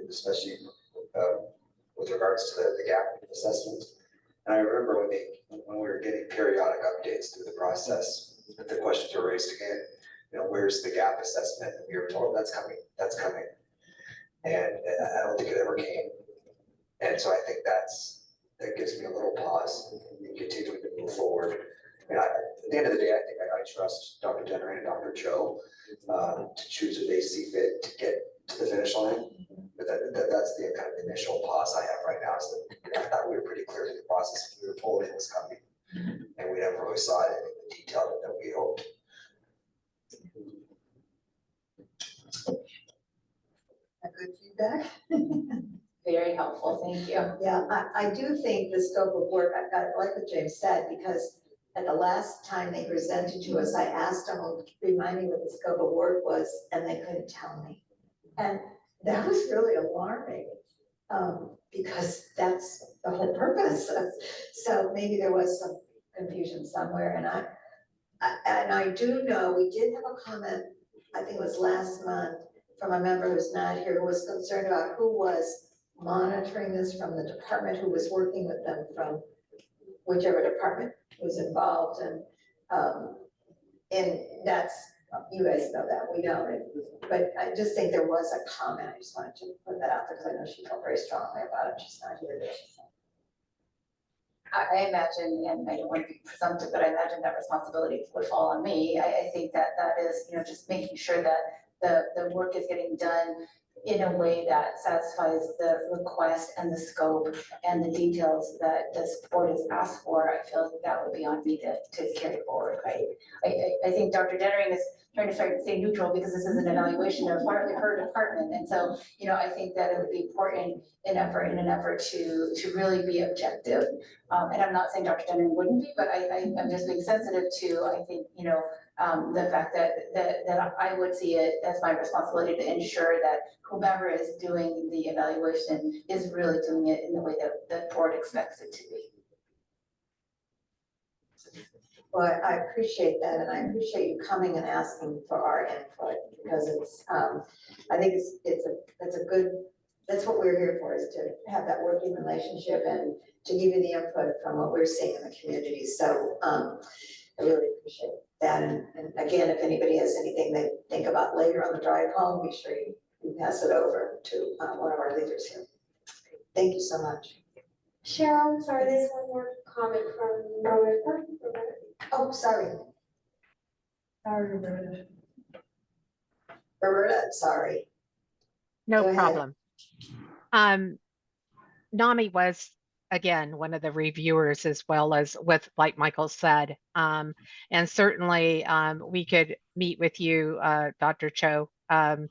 especially with regards to the gap assessment. And I remember when we were getting periodic updates through the process, the questions were raised again, where's the gap assessment? And we were told that's coming. And I don't think it ever came. And so I think that gives me a little pause in continuing to move forward. At the end of the day, I think I trust Dr. Dennery and Dr. Cho to choose who they see fit to get to the finish line. But that's the kind of initial pause I have right now. Is that I thought we were pretty clear in the process. We were told it was coming, and we never really saw it in the detail that we hoped. A good feedback. Very helpful, thank you. Yeah, I do think the scope of work, I like what James said, because at the last time they presented to us, I asked them, remind me what the scope of work was, and they couldn't tell me. And that was really alarming, because that's the whole purpose. So maybe there was some confusion somewhere, and I do know, we did have a comment, I think it was last month, from a member who's not here, who was concerned about who was monitoring this from the department, who was working with them from whichever department was involved, and that's, you guys know that, we don't, but I just think there was a comment, I just wanted to put that out there, because I know she felt very strongly about it, she's not here today. I imagine, and I don't want to be presumptive, but I imagine that responsibility would fall on me. I think that is, just making sure that the work is getting done in a way that satisfies the request and the scope and the details that this board has asked for, I feel like that would be on me to carry forward, right? I think Dr. Dennering is trying to stay neutral because this is an evaluation of her department. And so, you know, I think that it would be important in an effort to really be objective. And I'm not saying Dr. Dennering wouldn't be, but I'm just being sensitive to, I think, you know, the fact that I would see it as my responsibility to ensure that whomever is doing the evaluation is really doing it in the way that the board expects it to be. Well, I appreciate that, and I appreciate you coming and asking for our input, because it's, I think it's a good, that's what we're here for, is to have that working relationship and to give you the input from what we're seeing in the community. So, I really appreciate that. And again, if anybody has anything they think about later on the drive home, be sure you pass it over to one of our leaders here. Thank you so much. Cheryl, sorry, there's one more comment from Roberta. Oh, sorry. Sorry, Roberta. Roberta, sorry. Go No ahead. problem. NAMI was, again, one of the reviewers, as well as with, like Michael said, and certainly we could meet with you, Dr. Cho, and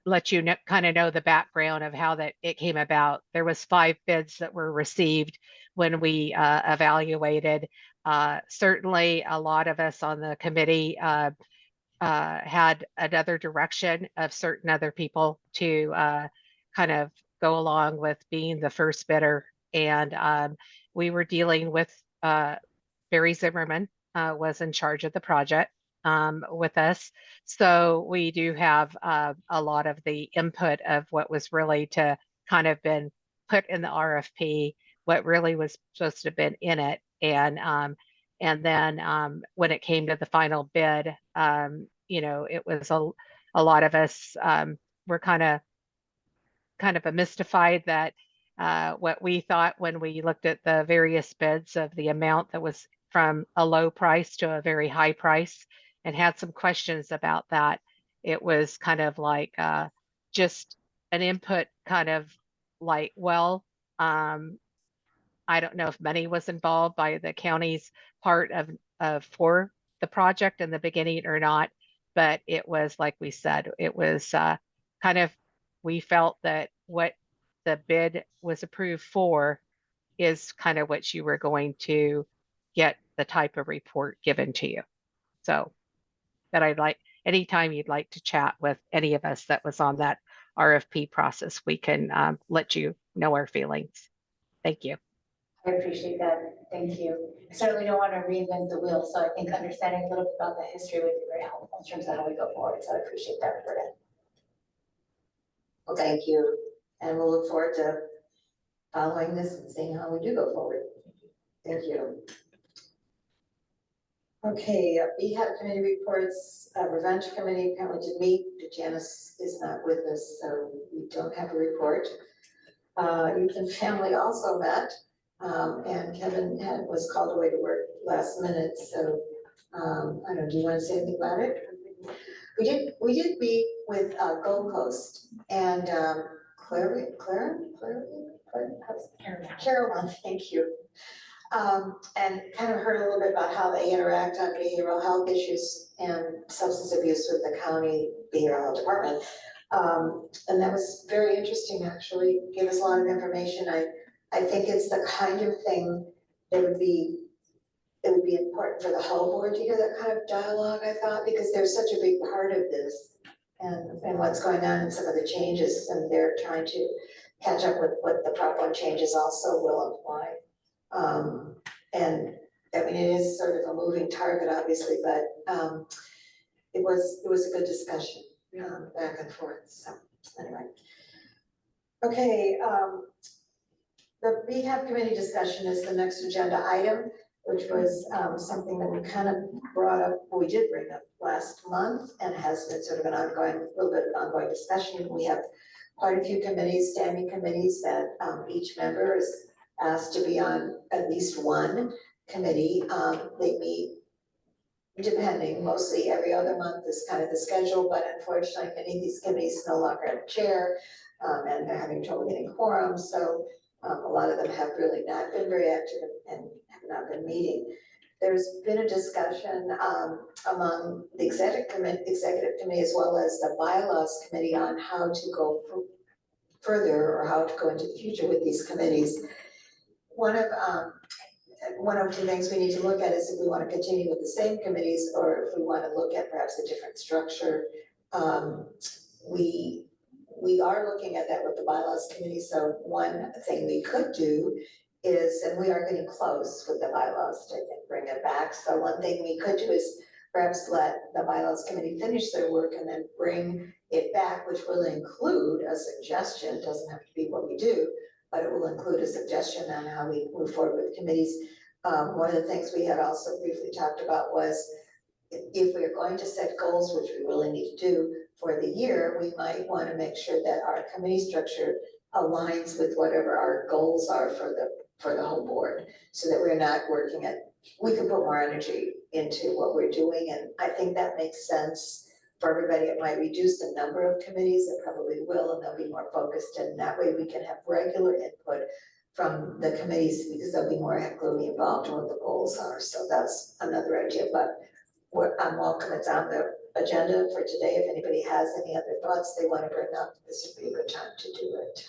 let you kind of know the background of how that it came about. There was 5 bids that were received when we evaluated. Certainly a lot of us on the committee had another direction of certain other people to kind of go along with being the first bidder. And we were dealing with Barry Zimmerman was in charge of the project with us. So we do have a lot of the input of what was really to kind of been put in the RFP, what really was supposed to have been in it. And then when it came to the final bid, you know, it was a lot of us were kind of mystified that what we thought when we looked at the various bids of the amount that was from a low price to a very high price, and had some questions about that. It was kind of like just an input, kind of like, well, I don't know if money was involved by the county's part of for the project in the beginning or not, but it was, like we said, it was kind of, we felt that what the bid was approved for is kind of what you were going to get, the type of report given to you. So that I'd like, anytime you'd like to chat with any of us that was on that RFP process, we can let you know our feelings. Thank you. I appreciate that. Thank you. I certainly don't want to reinvent the wheel, so I think understanding a little bit about the history would be very helpful in terms of how we go forward. So I appreciate that, Roberta. Well, thank you. And we'll look forward to following this and seeing how we do go forward. Thank you. Okay, BHAB committee reports, revenge committee apparently did meet. Janice is not with us, so we don't have a report. Youth and family also met, and Kevin was called away to work last minute, so I don't know, do you want to say anything about it? We did meet with Gold Coast and Caroline, thank you. And kind of heard a little bit about how they interact on behavioral health issues and substance abuse with the county behavioral health department. And that was very interesting, actually, gave us a lot of information. I think it's the kind of thing that would be important for the whole board to hear that kind of dialogue, I thought, because they're such a big part of this and what's going on and some of the changes, and they're trying to catch up with what the Prop 1 changes also will apply. And I mean, it is sort of a moving target, obviously, but it was a good discussion back and forth. So anyway, okay. The BHAB committee discussion is the next agenda item, which was something that we kind of brought up, well, we did bring up last month, and has been sort of an ongoing, a little bit of an ongoing discussion. We have quite a few committees, standing committees, that each member is asked to be on at least one committee. They meet depending, mostly every other month is kind of the schedule, but unfortunately, many of these committees no longer have a chair, and they're having trouble getting quorum, so a lot of them have really not been very active and have not been meeting. There's been a discussion among the executive committee as well as the bylaws committee on how to go further or how to go into the future with these committees. One of two things we need to look at is if we want to continue with the same committees or if we want to look at perhaps a different structure. We are looking at that with the bylaws committee, so one thing we could do is, and we are getting close with the bylaws to bring it back, so one thing we could do is perhaps let the bylaws committee finish their work and then bring it back, which will include a suggestion, doesn't have to be what we do, but it will include a suggestion on how we move forward with committees. One of the things we had also briefly talked about was if we're going to set goals, which we really need to do for the year, we might want to make sure that our committee structure aligns with whatever our goals are for the whole board, so that we're not working we can put more energy into what we're doing, and I think that makes sense for everybody. It might reduce the number of committees, it probably will, and they'll be more focused, and that way we can have regular input from the committees because they'll be more actively involved in what the goals are. So that's another idea, but I'm welcome, it's on the agenda for today. If anybody has any other thoughts they want to bring up, this would be a good time to do it.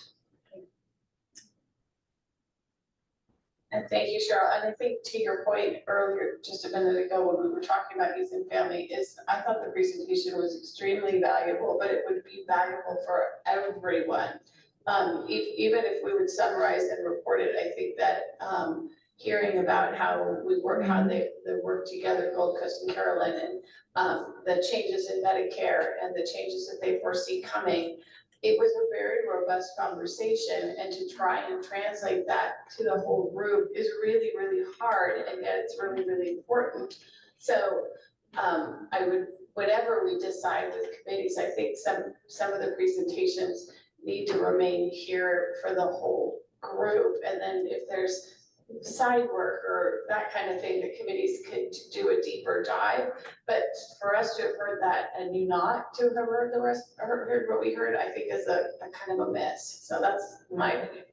And thank you, Cheryl. And I think to your point earlier, just a minute ago, when we were talking about youth and family, I thought the presentation was extremely valuable, but it would be valuable for everyone. Even if we would summarize and report it, I think that hearing about how we work, how they work together, Gold Coast and Carolyn, and the changes in Medicare and the changes that they foresee coming, it was a very robust conversation, and to try and translate that to the whole group is really, really hard, and yet it's really, really important. So whatever we decide with committees, I think some of the presentations need to remain here for the whole group, and then if there's side work or that kind of thing, the committees could do a deeper dive. But for us to have heard that and you not to have heard the rest, heard what we heard, I think is a kind of a miss. So that's my opinion.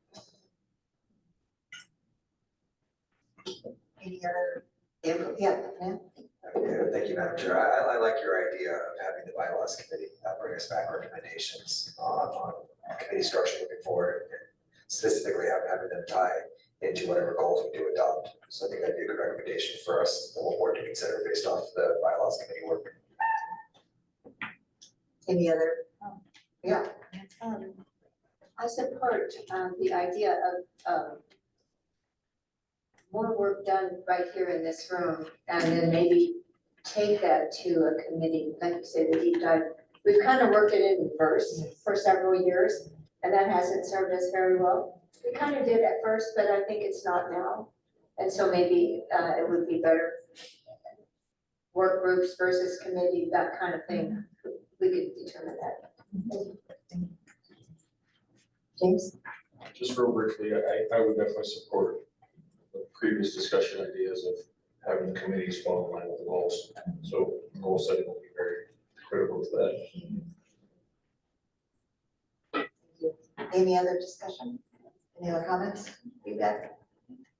Any other input? Yeah, ma'am. Thank you, Madam Chair. I like your idea of having the bylaws committee bring us back recommendations on committee structure moving forward, and specifically having them tie into whatever goals we do adopt. So I think that'd be a good recommendation for us, the whole board to consider based off the bylaws committee work. Any other? Yeah. I support the idea of more work done right here in this room, and then maybe take that to a committee, like you say, the deep dive. We've kind of worked it in reverse for several years, and that hasn't served us very well. We kind of did at first, but I think it's not now. And so maybe it would be better work groups versus committee, that kind of thing. We could determine that. James? Just real briefly, I would definitely support the previous discussion ideas of having the committees fall in line with the goals. So goal setting will be very critical to that. Any other discussion? Any other comments, feedback?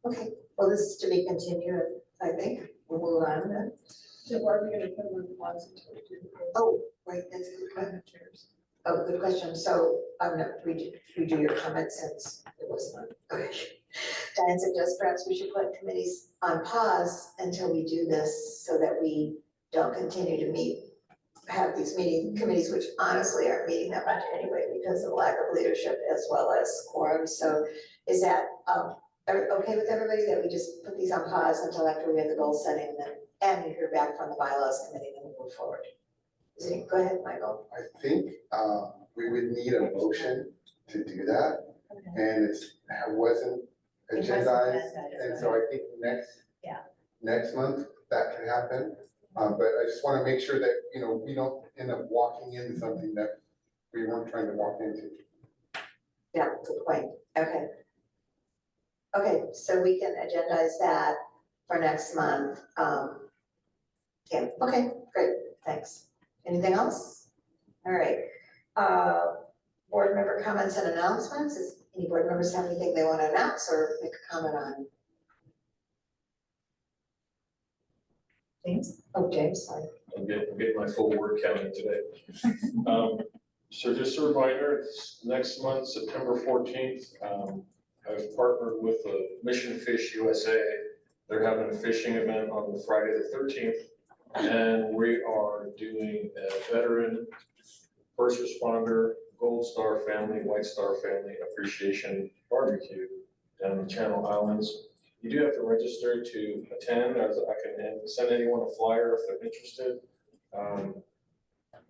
Okay, well, this is to be continued, I think. We'll move on then. So are we going to put them on the pause until we do? Oh, right, that's a good question. Oh, good question. So I'm gonna redo your comment since it wasn't on. Okay. Diane suggests perhaps we should put committees on pause until we do this so that we don't continue to have these committees, which honestly aren't meeting that much anyway because of lack of leadership as well as quorum. So is that okay with everybody that we just put these on pause until after we have the goal setting and you hear back from the bylaws committee, then we move forward? Go ahead, Michael. I think we would need a motion to do that, and it wasn't agendized, and so I think next month that could happen. But I just want to make sure that, we don't end up walking into something that we weren't trying to walk into. Yeah, good point. Okay. Okay, so we can agendize that for next month. Yeah, okay, great, thanks. Anything else? All right. Board member comments and announcements. Does any board members have anything they want to announce or make a comment on? James? Oh, James, sorry. I'm getting my full word counting today. So just a reminder, it's next month, September 14th. I've partnered with Mission Fish USA. They're having a fishing event on the Friday the 13th. And we are doing a veteran, first responder, Gold Star family, White Star family appreciation barbecue down in Channel Islands. You do have to register to attend, as I can send anyone a flyer if they're interested.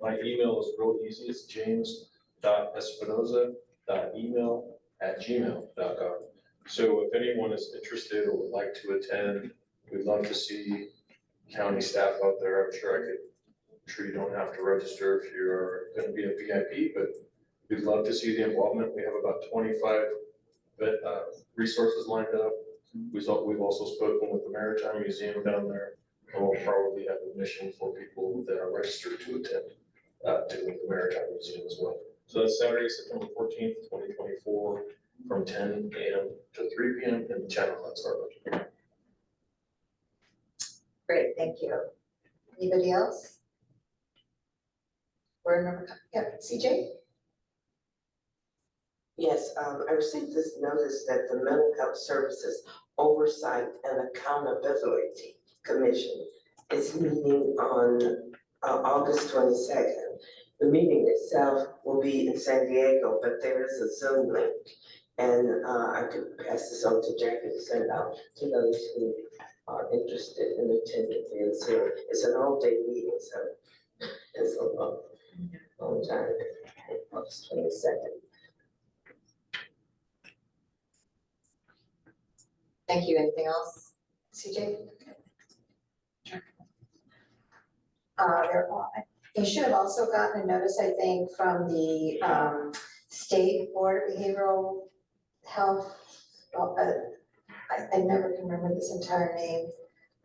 My email is real easy, it's james.espinoza.email@gmail.com. So if anyone is interested or would like to attend, we'd love to see county staff out there. I'm sure you don't have to register if you're gonna be a VIP, but we'd love to see the involvement. We have about 25 resources lined up. We've also spoken with the Maritime Museum down there, and we'll probably have a mission for people that are registered to attend to the Maritime Museum as well. So that's Saturday, September 14th, 2024, from 10 a.m. to 3 p.m. in the Channel Islands Harbor. Great, thank you. Anybody else? Board member, yeah, CJ? Yes, I received this notice that the Mental Health Services Oversight and Accountability Commission is meeting on August 22nd. The meeting itself will be in San Diego, but there is a Zoom link. And I could pass this on to Jackie to send out to those who are interested in attending the Zoom. It's an all-day meeting, so it's a long time, August 22nd. Thank you. Anything else, CJ? You should have also gotten a notice, I think, from the State Board of Behavioral Health. I never can remember this entire name,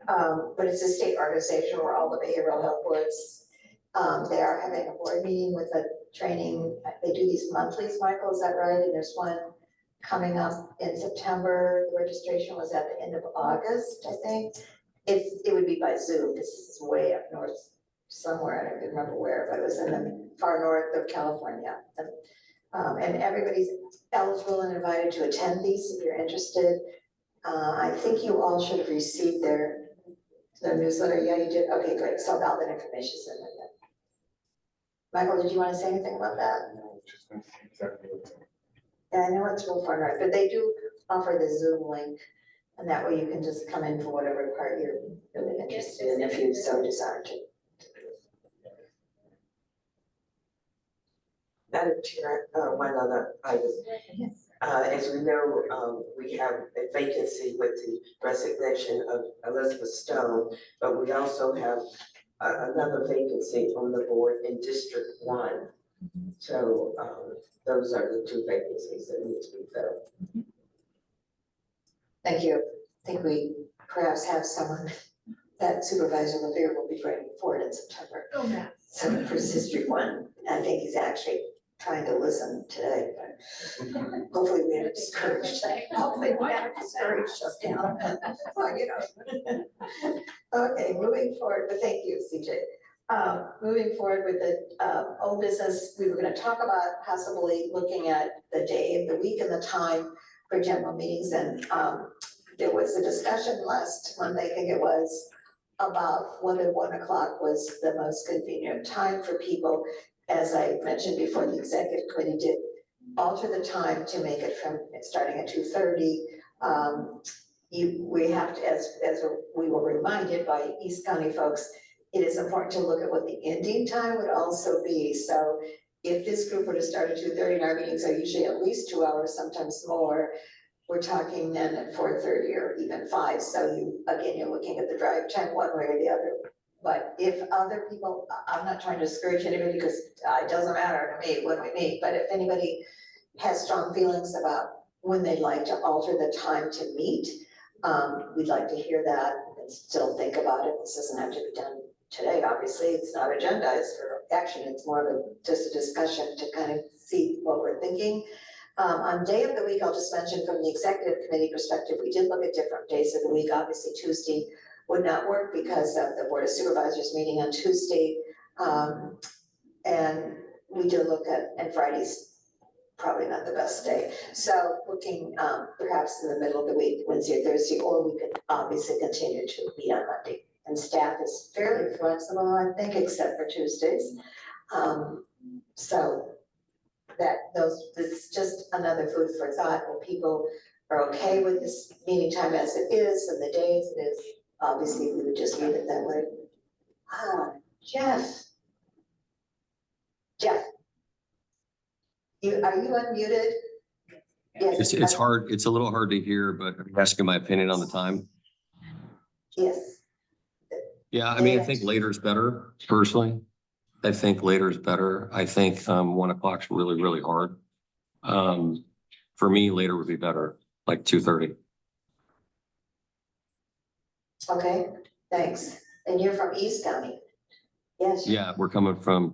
but it's a state organization where all the behavioral health boards, they are having a board meeting with a training. They do these monthlies, Michael, is that right? And there's one coming up in September. The registration was at the end of August, I think. It would be by Zoom. This is way up north somewhere. I don't remember where, but it was in the far north of California. And everybody's eligible and invited to attend these if you're interested. I think you all should have received their newsletter. Yeah, you did. Okay, great. So all that information is in there. Michael, did you want to say anything about that? No, just gonna see exactly what. Yeah, I know it's real far north, but they do offer the Zoom link, and that way you can just come in for whatever part you're really interested in, if you so desire to. Madam Chair, one other item. As we know, we have a vacancy with the resignation of Elizabeth Stone, but we also have another vacancy on the board in District 1. So those are the two vacancies that need to be filled. Thank you. I think we perhaps have someone that Supervisor Levere will be bringing forward in September. Oh, yeah. So for District 1, I think he's actually trying to listen today, but hopefully we haven't discouraged. Hopefully we haven't discouraged us down. Well, you know. Okay, moving forward, but thank you, CJ. Moving forward with the old business, we were going to talk about possibly looking at the day of the week and the time for general meetings. And there was a discussion last month, I think it was, about whether 1 o'clock was the most convenient time for people. As I mentioned before, the executive committee did alter the time to make it from starting at 2:30. We have to, as we were reminded by East County folks, it is important to look at what the ending time would also be. So if this group were to start at 2:30, and our meetings are usually at least 2 hours, sometimes more, we're talking then at 4:30 or even 5. So you're looking at the drive time one way or the other. But if other people, I'm not trying to discourage anybody because it doesn't matter to me when we meet, but if anybody has strong feelings about when they'd like to alter the time to meet, we'd like to hear that and still think about it. This doesn't have to be done today, obviously, it's not agendized for action, it's more of just a discussion to kind of see what we're thinking. On day of the week, I'll just mention from the executive committee perspective, we did look at different days of the week. Obviously, Tuesday would not work because of the Board of Supervisors meeting on Tuesday. And we did look at, and Friday's probably not the best day. So looking perhaps in the middle of the week, Wednesday or Thursday, or we could obviously continue to meet on Monday. And staff is fairly flexible, I think, except for Tuesdays. So this is just another food for thought, when people are okay with this meeting time as it is and the days it is, obviously we would just leave it that way. Jeff. Are you unmuted? Yes. It's hard, it's a little hard to hear, but I'm asking my opinion on the time. Yes. Yeah, I mean, I think later is better, personally. I think later is better. I think 1 o'clock's really, really hard. For me, later would be better, like 2:30. Okay, thanks. And you're from East County? Yes. Yeah, I'm coming from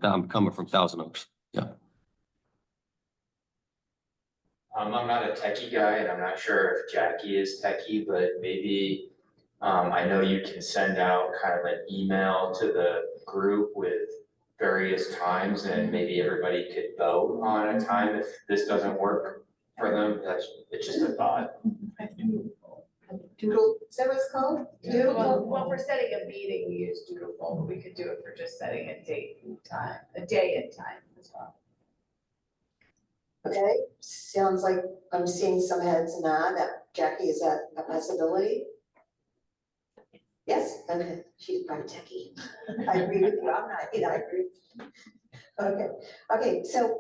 Thousand Oaks. Yeah. I'm not a techie guy, and I'm not sure if Jackie is techie, but maybe I know you can send out kind of an email to the group with various times, and maybe everybody could vote on a time if this doesn't work for them. It's just a thought. Doodle, is that what it's called? Doodle? Well, for setting a meeting, we use Doodle poll, but we could do it for just setting a date and time, a day and time as well. Okay, sounds like I'm seeing some heads nod. Jackie, is that a possibility? Yes, okay, she's probably techie. I agree with you, I'm not, I agree. Okay, so,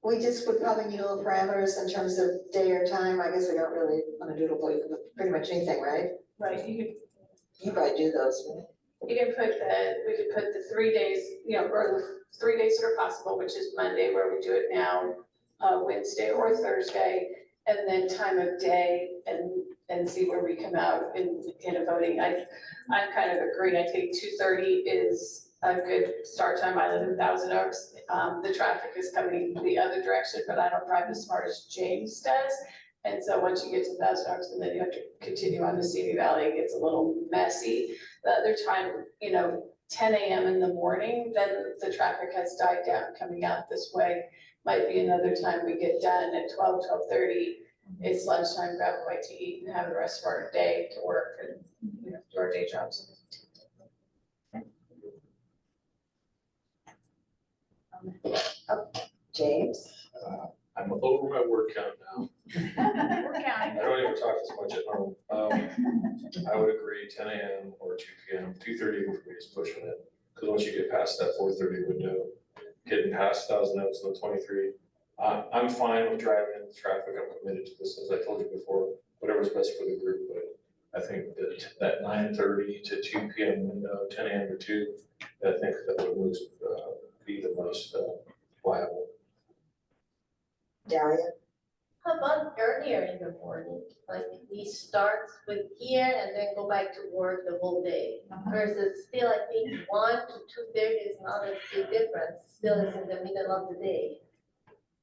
we just would probably need a little parameters in terms of day or time. I guess we don't really want to doodle poll, you can put pretty much anything, right? Right, You probably do those, right? we could put the 3 days, or the 3 days that are possible, which is Monday where we do it now, Wednesday or Thursday, and then time of day and see where we come out in a voting. I'm kind of agreeing. I think 2:30 is a good start time. I live in Thousand Oaks. The traffic is coming the other direction, but I don't drive as smart as James does. And so once you get to Thousand Oaks and then you have to continue on to Simi Valley, it gets a little messy. The other time, 10 a.m. in the morning, then the traffic has died down coming out this way. Might be another time we get done at 12:30. It's lunchtime, grab a bite to eat and have the rest of our day to work and, do our day jobs. James? I'm over my word count now. We're counting. I don't even talk as much at home. I would agree 10 a.m. or 2 p.m. 2:30 for me is pushing it. Because once you get past that 4:30 window, getting past Thousand Oaks on 23, I'm fine with driving in the traffic. I'm committed to this, as I told you before, whatever's best for the group. But I think that 9:30 to 2 p.m. window, 10 a.m. to 2, I think that would be the most viable. Daria? How about earlier in the morning? Like we start with here and then go back to work the whole day. Versus still, I think 1 to 2:30 is not a big difference. Still, it's in the middle of the day.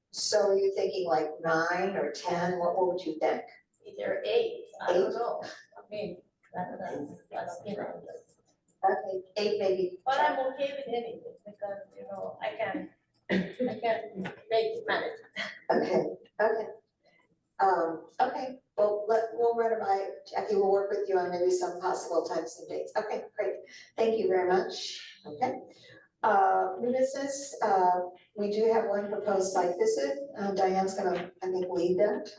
So are you thinking like 9 or 10? What would you think? Either 8, I don't know. I mean, that's Okay, 8 maybe. But I'm okay with anything because, I can make it manage. Okay. Okay, well, we'll run it by, Jackie, we'll work with you on maybe some possible times and dates. Okay, great. Thank you very much. Okay. New business, we do have one proposed site visit. Diane's gonna, I think, lead that.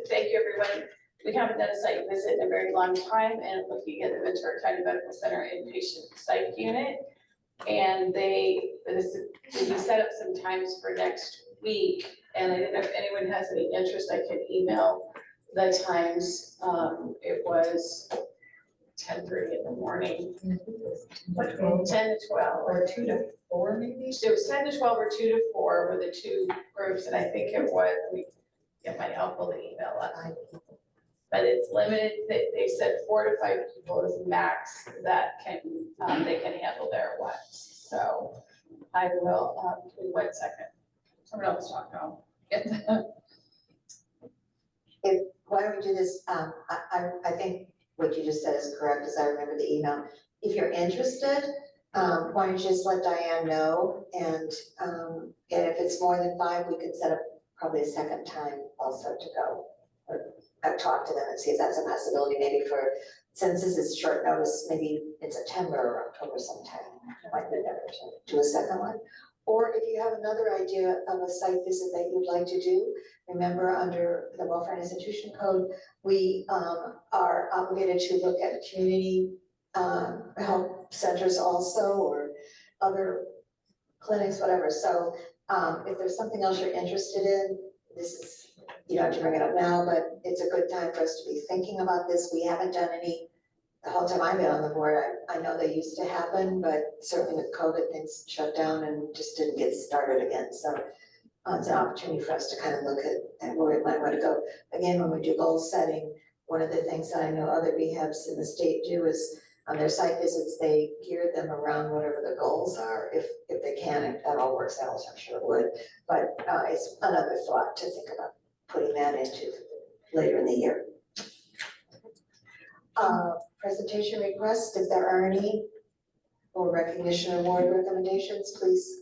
Thank you, everyone. We haven't done a site visit in a very long time, and looking at the Ventura County Medical Center inpatient psych unit. And we set up some times for next week, and I didn't know if anyone has any interest, I can email the times. It was 10:30 in the morning. 10 to 12. Or 2 to 4 maybe? It was 10 to 12 or 2 to 4 were the two groups, and I think it was, let me get my helpful to email us. but it's limited, they said 4 to 5 people is max that can, they can handle their events. So I will, give me 1 second. Someone else talk now. Why don't we do this, I think what you just said is correct, as I remember the email. If you're interested, why don't you just let Diane know, and if it's more than 5, we could set up probably a second time also to go. Or talk to them and see if that's a possibility, maybe for, since this is short notice, maybe in September or October sometime, like mid-November, to do a second one. Or if you have another idea of a site visit that you'd like to do, remember under the Welfare and Institution Code, we are obligated to look at community health centers also, or other clinics, whatever. So if there's something else you're interested in, this is, you don't have to bring it up now, but it's a good time for us to be thinking about this. We haven't done any, the whole time I've been on the board, I know they used to happen, but certainly with COVID, things shut down and just didn't get started again. So it's an opportunity for us to kind of look at where we might want to go. Again, when we do goal setting, one of the things that I know other BHABs in the state do is on their site visits, they gear them around whatever the goals are, if they can, if that all works out, I'm sure it would. But it's another thought to think about putting that into later in the year. Presentation requests, if there are any, or recognition award recommendations, please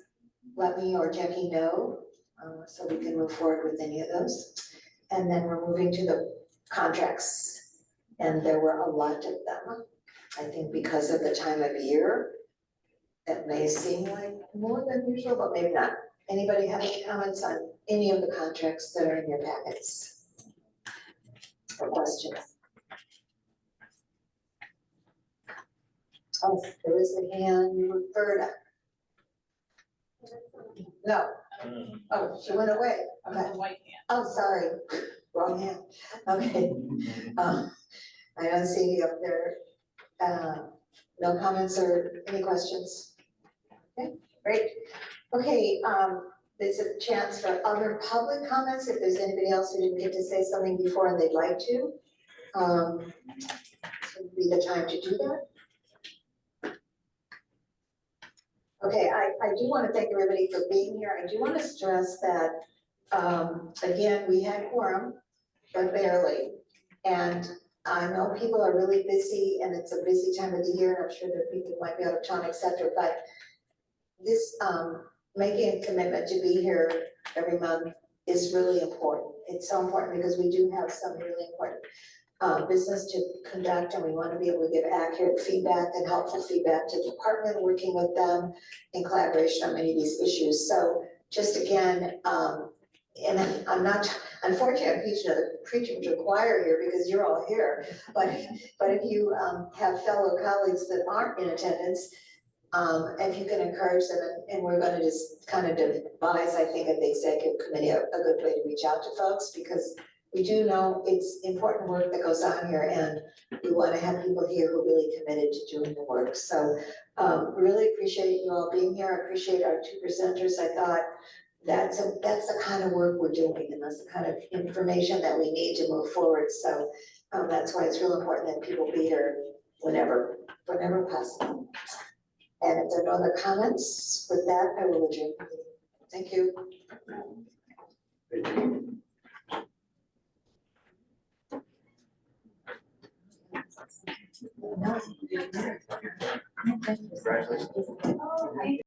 let me or Jackie know, so we can move forward with any of those. And then we're moving to the contracts, and there were a lot of them. I think because of the time of year, it may seem like more than usual, but maybe not. Anybody have any comments on any of the contracts that are in your packets? Or questions? Oh, there is a hand, Roberta. No. Oh, she went away. Okay. Oh, sorry, wrong hand. Okay. I don't see you up there. No comments or any questions? Okay, great. Okay, there's a chance for other public comments if there's anybody else who didn't get to say something before and they'd like to. This would be the time to do that. Okay, I do want to thank everybody for being here. I do want to stress that, again, we had quorum, but barely. And I know people are really busy and it's a busy time of the year. I'm sure that people might be out of town, et cetera, but this, making a commitment to be here every month is really important. It's so important because we do have some really important business to conduct, and we want to be able to give accurate feedback and helpful feedback to the department, working with them in collaboration on many of these issues. So just again, and I'm not, unfortunately, I'm preaching to the choir here because you're all here, but if you have fellow colleagues that aren't in attendance, if you can encourage them, and we're gonna just kind of devise, I think, at the executive committee, a good way to reach out to folks, because we do know it's important work that goes on here, and we want to have people here who are really committed to doing the work. So really appreciate you all being here. I appreciate our 2 presenters. I thought that's the kind of work we're doing, and that's the kind of information that we need to move forward. So that's why it's real important that people be here whenever possible. And if there are no other comments, with that, I will adjourn. Thank you. Thank you. No. Congratulations.